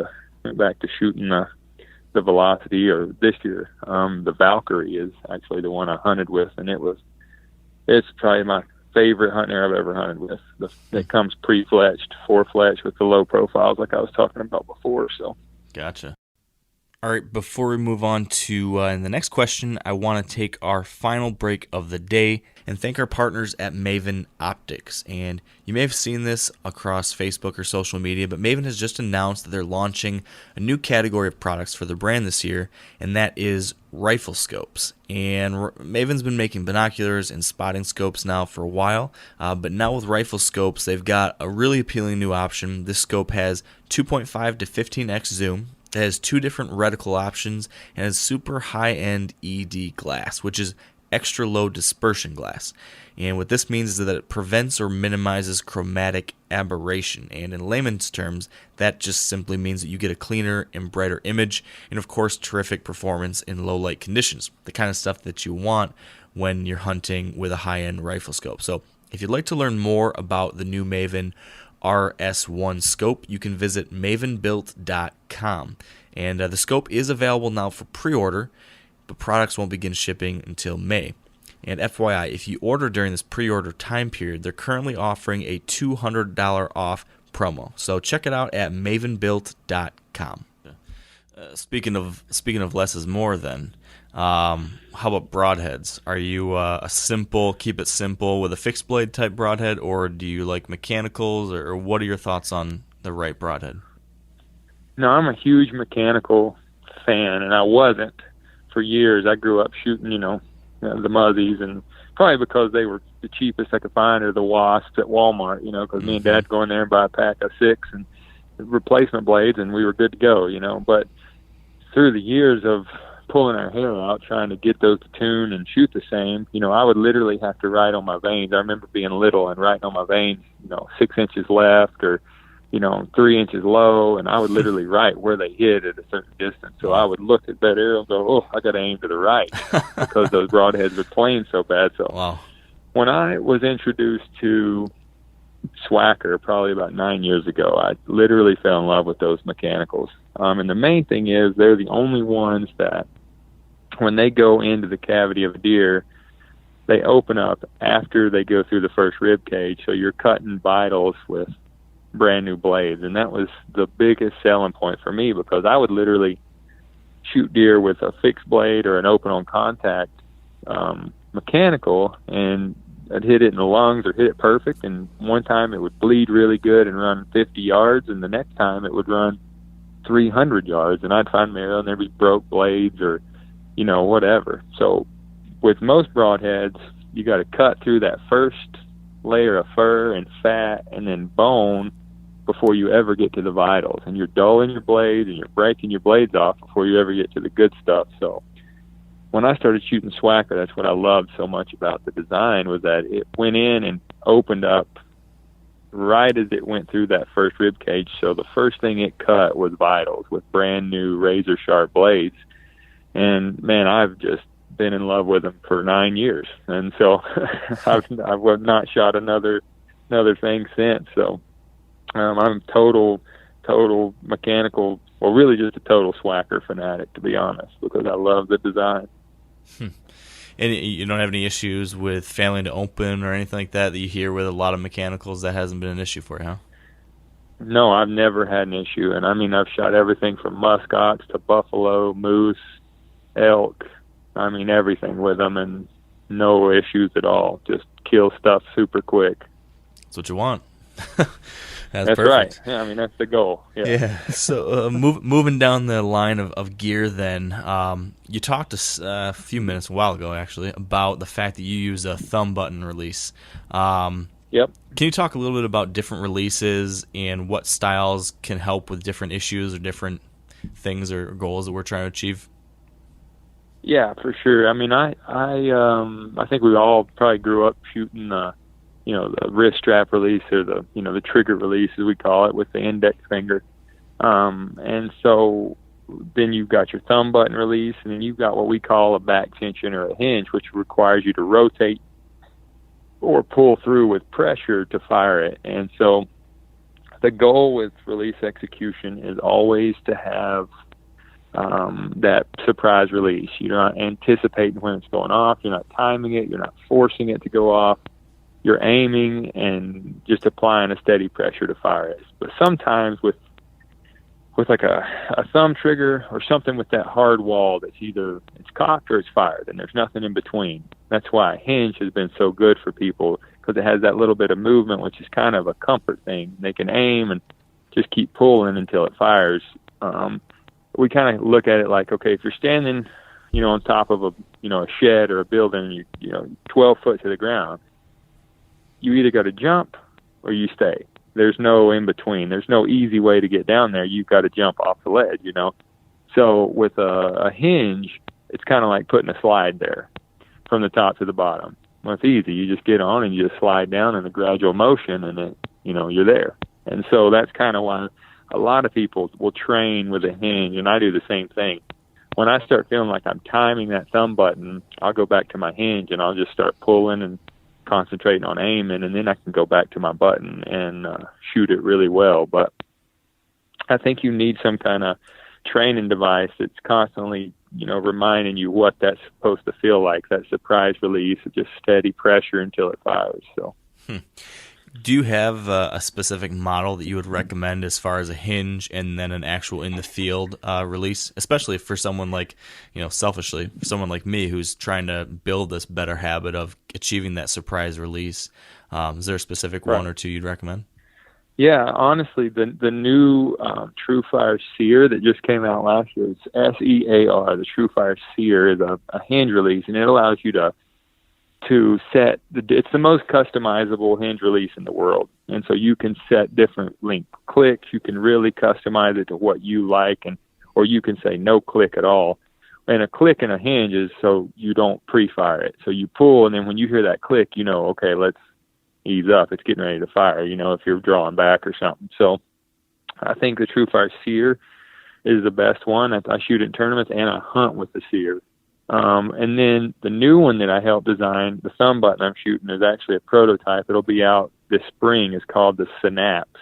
back to shooting the Velocity, or this year, the Valkyrie is actually the one I hunted with, and it's probably my favorite hunter I've ever hunted with. It comes pre-fletched, 4-fletched with the low profiles like I was talking about before. So, gotcha. All right, before we move on to the next question, I want to take our final break of the day and thank our partners at Maven Optics. And you may have seen this across Facebook or social media, but Maven has just announced that they're launching a new category of products for their brand this year, and that is rifle scopes. And Maven's been making binoculars and spotting scopes now for a while, but now with rifle scopes, they've got a really appealing new option. This scope has 2.5 to 15x zoom. It has 2 different reticle options and has super high-end ED glass, which is extra low dispersion glass. And what this means is that it prevents or minimizes chromatic aberration. And in layman's terms, that just simply means that you get a cleaner and brighter image, and of course, terrific performance in low light conditions, the kind of stuff that you want when you're hunting with a high-end rifle scope. So if you'd like to learn more about the new Maven RS1 scope, you can visit mavenbuilt.com. And the scope is available now for pre-order, but products won't begin shipping until May. And FYI, if you order during this pre-order time period, they're currently offering a $200 off promo. So check it out at mavenbuilt.com. Speaking of less is more, then, how about broadheads? Are you a simple, keep it simple with a fixed blade type broadhead, or do you like mechanicals, or what are your thoughts on the right broadhead? No, I'm a huge mechanical fan, and I wasn't for years. I grew up shooting, the Muzzies, and probably because they were the cheapest I could find, or the Wasps at Walmart, because me and Dad go in there and buy a pack of 6 and replacement blades, and we were good to go, But through the years of pulling our hair out trying to get those to tune and shoot the same, I would literally have to write on my veins. I remember being little and writing on my veins, 6 inches left, or 3 inches low, and I would literally write where they hit at a certain distance. So I would look at that arrow and go, oh, I got to aim to the right, because those broadheads were playing so bad. So when I was introduced to Swacker probably about 9 years ago, I literally fell in love with those mechanicals. And the main thing is they're the only ones that when they go into the cavity of a deer, they open up after they go through the first rib cage. So you're cutting vitals with brand new blades. And that was the biggest selling point for me, because I would literally shoot deer with a fixed blade or an open on contact mechanical, and I'd hit it in the lungs or hit it perfect, and one time it would bleed really good and run 50 yards, and the next time it would run 300 yards, and I'd find my arrow and there'd be broke blades or whatever. So with most broadheads, you got to cut through that first layer of fur and fat and then bone before you ever get to the vitals, and you're dulling your blades and you're breaking your blades off before you ever get to the good stuff. So when I started shooting Swacker, that's what I loved so much about the design, was that it went in and opened up right as it went through that first rib cage. So the first thing it cut was vitals with brand new razor sharp blades. And man, I've just been in love with them for 9 years. And so I've not shot another thing since. So I'm total mechanical, well, really just a total Swacker fanatic, to be honest, because I love the design. And you don't have any issues with failing to open or anything like that you hear with a lot of mechanicals? That hasn't been an issue for you, huh? No, I've never had an issue. And I mean, I've shot everything from muskox to buffalo, moose, elk. I mean, everything with them, and no issues at all. Just kill stuff super quick. That's what you want. That's perfect. Right. Yeah, I mean, that's the goal. Yeah. So moving down the line of gear then, you talked a few minutes, a while ago actually, about the fact that you use a thumb button release. Yep. Can you talk a little bit about different releases and what styles can help with different issues or different things or goals that we're trying to achieve? Yeah, for sure. I mean, I think we all probably grew up shooting the wrist strap release, or the trigger release, as we call it, with the index finger. And so then you've got your thumb button release, and then you've got what we call a back tension or a hinge, which requires you to rotate or pull through with pressure to fire it. And so the goal with release execution is always to have that surprise release. You're not anticipating when it's going off. You're not timing it. You're not forcing it to go off. You're aiming and just applying a steady pressure to fire it. But sometimes with like a thumb trigger or something with that hard wall that's either it's cocked or it's fired, and there's nothing in between. That's why a hinge has been so good for people, because it has that little bit of movement, which is kind of a comfort thing. They can aim and just keep pulling until it fires. We kind of look at it like, okay, if you're standing, on top of a shed or a building, 12 foot to the ground, you either got to jump or you stay. There's no in between. There's no easy way to get down there. You've got to jump off the ledge, So with a hinge, it's kind of like putting a slide there from the top to the bottom. Well, it's easy. You just get on and you just slide down in a gradual motion, and then, you're there. And so that's kind of why a lot of people will train with a hinge, and I do the same thing. When I start feeling like I'm timing that thumb button, I'll go back to my hinge and I'll just start pulling and concentrating on aiming, and then I can go back to my button and shoot it really well. But I think you need some kind of training device that's constantly, reminding you what that's supposed to feel like, that surprise release of just steady pressure until it fires. So. Do you have a specific model that you would recommend as far as a hinge and then an actual in the field release, especially for someone like, selfishly, for someone like me who's trying to build this better habit of achieving that surprise release? Is there a specific one or two you'd recommend? Yeah, honestly, the new TrueFire Sear that just came out last year, it's SEAR. The TrueFire Sear is a hinge release, and it allows you to set it's the most customizable hinge release in the world. And so you can set different length clicks. You can really customize it to what you like, or you can say no click at all. And a click in a hinge is so you don't pre-fire it. So you pull, and then when you hear that click, okay, let's ease up. It's getting ready to fire, if you're drawing back or something. So I think the TrueFire Sear is the best one. I shoot in tournaments and I hunt with the Sear. And then the new one that I helped design, the thumb button I'm shooting, is actually a prototype. It'll be out this spring. It's called the Synapse.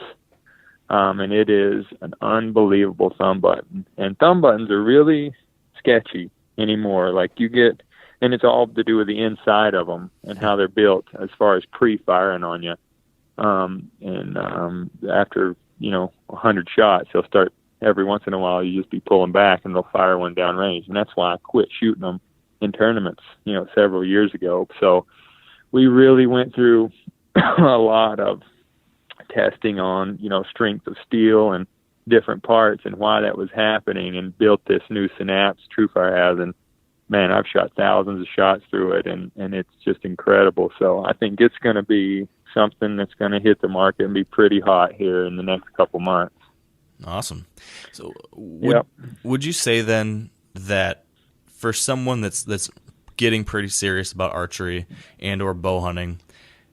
And it is an unbelievable thumb button. And thumb buttons are really sketchy anymore. Like and it's all to do with the inside of them and how they're built as far as pre-firing on you. After, 100 shots, they'll start. Every once in a while, you just be pulling back, and they'll fire one downrange. And that's why I quit shooting them in tournaments, several years ago. So we really went through a lot of testing on, strength of steel and different parts and why that was happening, and built this new Synapse TrueFire has. And man, I've shot thousands of shots through it, and it's just incredible. So I think it's going to be something that's going to hit the market and be pretty hot here in the next couple months. Awesome. So would you say then that for someone that's getting pretty serious about archery and or bow hunting,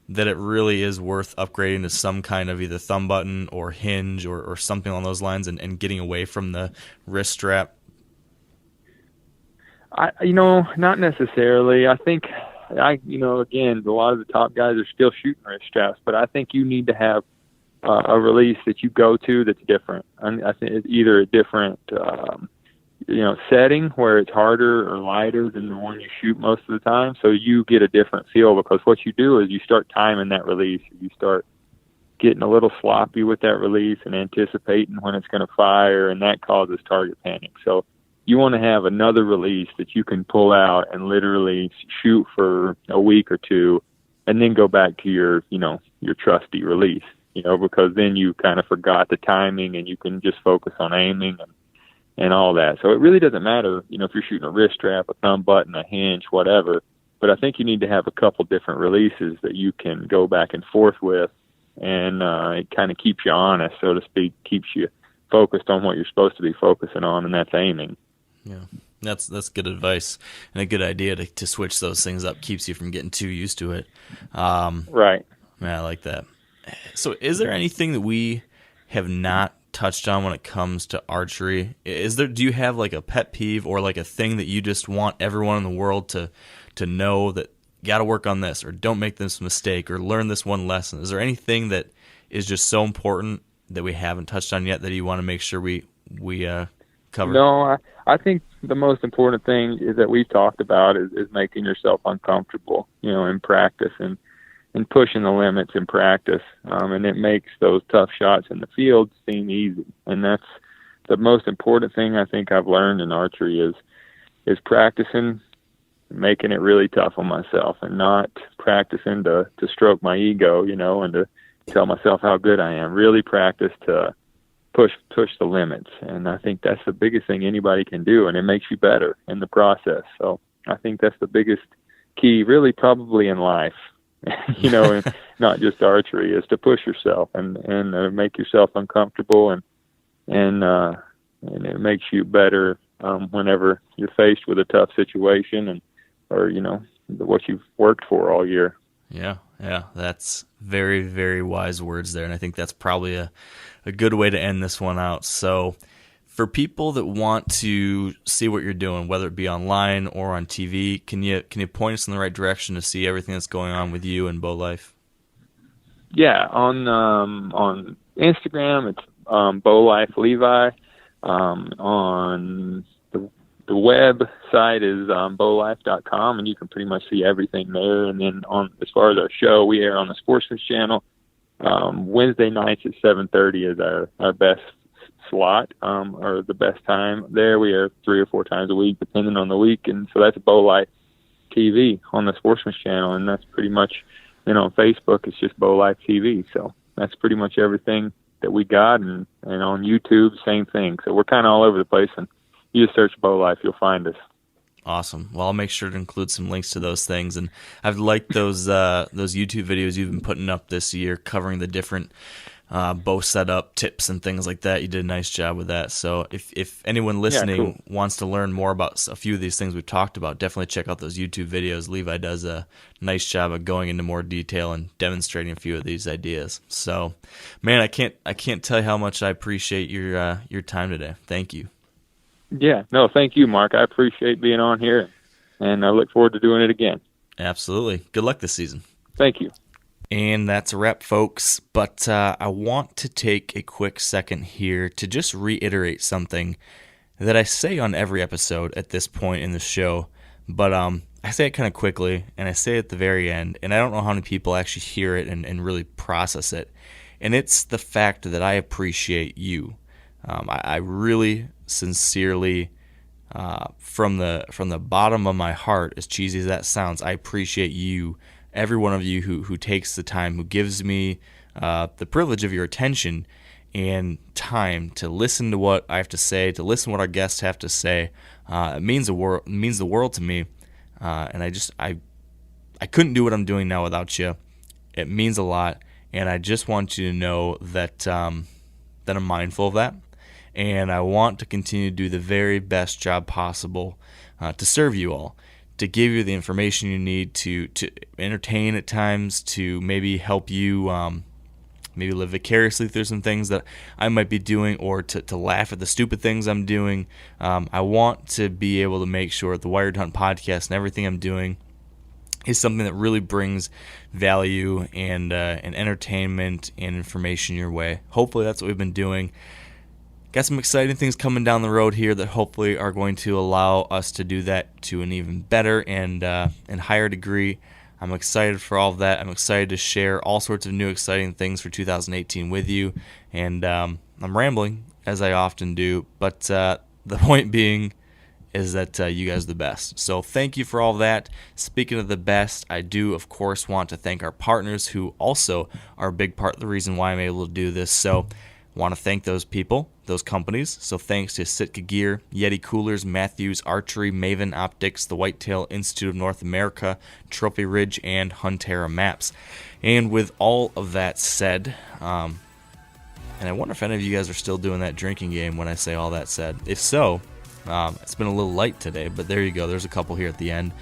that it really is worth upgrading to some kind of either thumb button or hinge or something along those lines, and getting away from the wrist strap? Not necessarily. I think, again, a lot of the top guys are still shooting wrist straps, but I think you need to have a release that you go to that's different. I think it's either a different, setting where it's harder or lighter than the one you shoot most of the time. So you get a different feel, because what you do is you start timing that release. You start getting a little sloppy with that release and anticipating when it's going to fire, and that causes target panic. So you want to have another release that you can pull out and literally shoot for a week or two, and then go back to your trusty release. Because then you kind of forgot the timing, and you can just focus on aiming and all that. So it really doesn't matter, if you're shooting a wrist strap, a thumb button, a hinge, whatever. But I think you need to have a couple different releases that you can go back and forth with, and it kind of keeps you honest, so to speak, keeps you focused on what you're supposed to be focusing on, and that's aiming. Yeah, that's good advice, and a good idea to switch those things up. Keeps you from getting too used to it. Right. Yeah, I like that. So is there anything that we have not touched on when it comes to archery? Do you have like a pet peeve or like a thing that you just want everyone in the world to know, that you got to work on this, or don't make this mistake, or learn this one lesson? Is there anything that is just so important we haven't touched on yet that you want to make sure we cover? No, I think the most important thing is that we've talked about is making yourself uncomfortable, in practice and pushing the limits in practice. And it makes those tough shots in the field seem easy. And that's the most important thing I think I've learned in archery is practicing, making it really tough on myself, and not practicing to stroke my ego, and to tell myself how good I am. Really practice to push the limits. And I think that's the biggest thing anybody can do, and it makes you better in the process. So I think that's the biggest key, really, probably in life, and not just archery, is to push yourself and make yourself uncomfortable, and it makes you better whenever you're faced with a tough situation or what you've worked for all year. Yeah, that's very, very wise words there, and I think that's probably a good way to end this one out. So for people that want to see what you're doing, whether it be online or on TV, can you point us in the right direction to see everything that's going on with you and Bow Life? Yeah, on Instagram, it's Bow Life Levi. On the website is bowlife.com, and you can pretty much see everything there. And then as far as our show, we air on the Sportsman's Channel. Wednesday nights at 7:30 is our best slot, or the best time there. We air 3 or 4 times a week, depending on the week. And so that's Bow Life TV on the Sportsman's Channel. And that's pretty much, on Facebook, it's just Bow Life TV. So that's pretty much everything that we got. And on YouTube, same thing. So we're kind of all over the place. And you just search Bow Life, you'll find us. Awesome. Well, I'll make sure to include some links to those things. And I've liked those YouTube videos you've been putting up this year covering the different bow setup tips and things like that. You did a nice job with that. So if anyone listening wants to learn more about a few of these things we've talked about, definitely check out those YouTube videos. Levi does a nice job of going into more detail and demonstrating a few of these ideas. So, man, I can't tell you how much I appreciate your time today. Thank you. Yeah, no, thank you, Mark. I appreciate being on here, and I look forward to doing it again. Absolutely. Good luck this season. Thank you. And that's a wrap, folks. But I want to take a quick second here to just reiterate something that I say on every episode at this point in the show. But I say it kind of quickly, and I say it at the very end, and I don't know how many people actually hear it and really process it. And it's the fact that I appreciate you. I really sincerely, from the bottom of my heart, as cheesy as that sounds, I appreciate you, every one of you who takes the time, who gives me the privilege of your attention and time to listen to what I have to say, to listen to what our guests have to say. It means the world to me, and I couldn't do what I'm doing now without you. It means a lot, and I just want you to know that I'm mindful of that. And I want to continue to do the very best job possible to serve you all, to give you the information you need to entertain at times, to maybe help you maybe live vicariously through some things that I might be doing, or to laugh at the stupid things I'm doing. I want to be able to make sure the Wired Hunt podcast and everything I'm doing is something that really brings value and entertainment and information your way. Hopefully that's what we've been doing. Got some exciting things coming down the road here that hopefully are going to allow us to do that to an even better and higher degree. I'm excited for all of that. I'm excited to share all sorts of new exciting things for 2018 with you. And I'm rambling, as I often do, but the point being is that you guys are the best. So thank you for all that. Speaking of the best, I do, of course, want to thank our partners who also are a big part of the reason why I'm able to do this. So want to thank those people, those companies. So thanks to Sitka Gear, Yeti Coolers, Matthews Archery, Maven Optics, the Whitetail Institute of North America, Trophy Ridge, and Huntera Maps. And with all of that said, and I wonder if any of you guys are still doing that drinking game when I say all that said. If so, it's been a little light today, but there you go. There's a couple here at the end.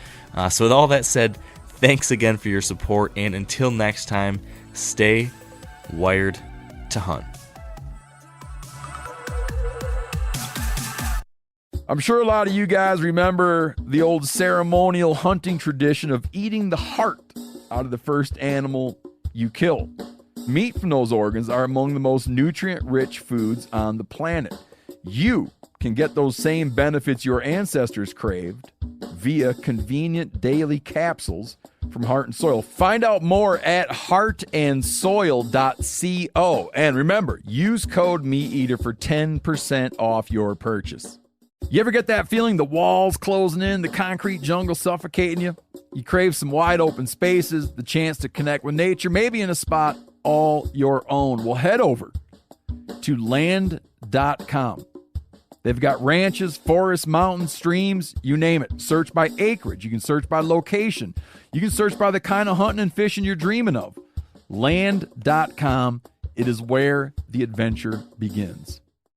So with all that said, thanks again for your support, and until next time, stay wired to hunt. I'm sure a lot of you guys remember the old ceremonial hunting tradition of eating the heart out of the first animal you kill. Meat from those organs are among the most nutrient-rich foods on the planet. You can get those same benefits your ancestors craved via convenient daily capsules from Heart and Soil. Find out more at heartandsoil.co. And remember, use code MeatEater for 10% off your purchase. You ever get that feeling the walls closing in, the concrete jungle suffocating you? You crave some wide open spaces, the chance to connect with nature, maybe in a spot all your own. Well, head over to land.com. They've got ranches, forests, mountains, streams, you name it. Search by acreage. You can search by location. You can search by the kind of hunting and fishing you're dreaming of. Land.com. It is where the adventure begins.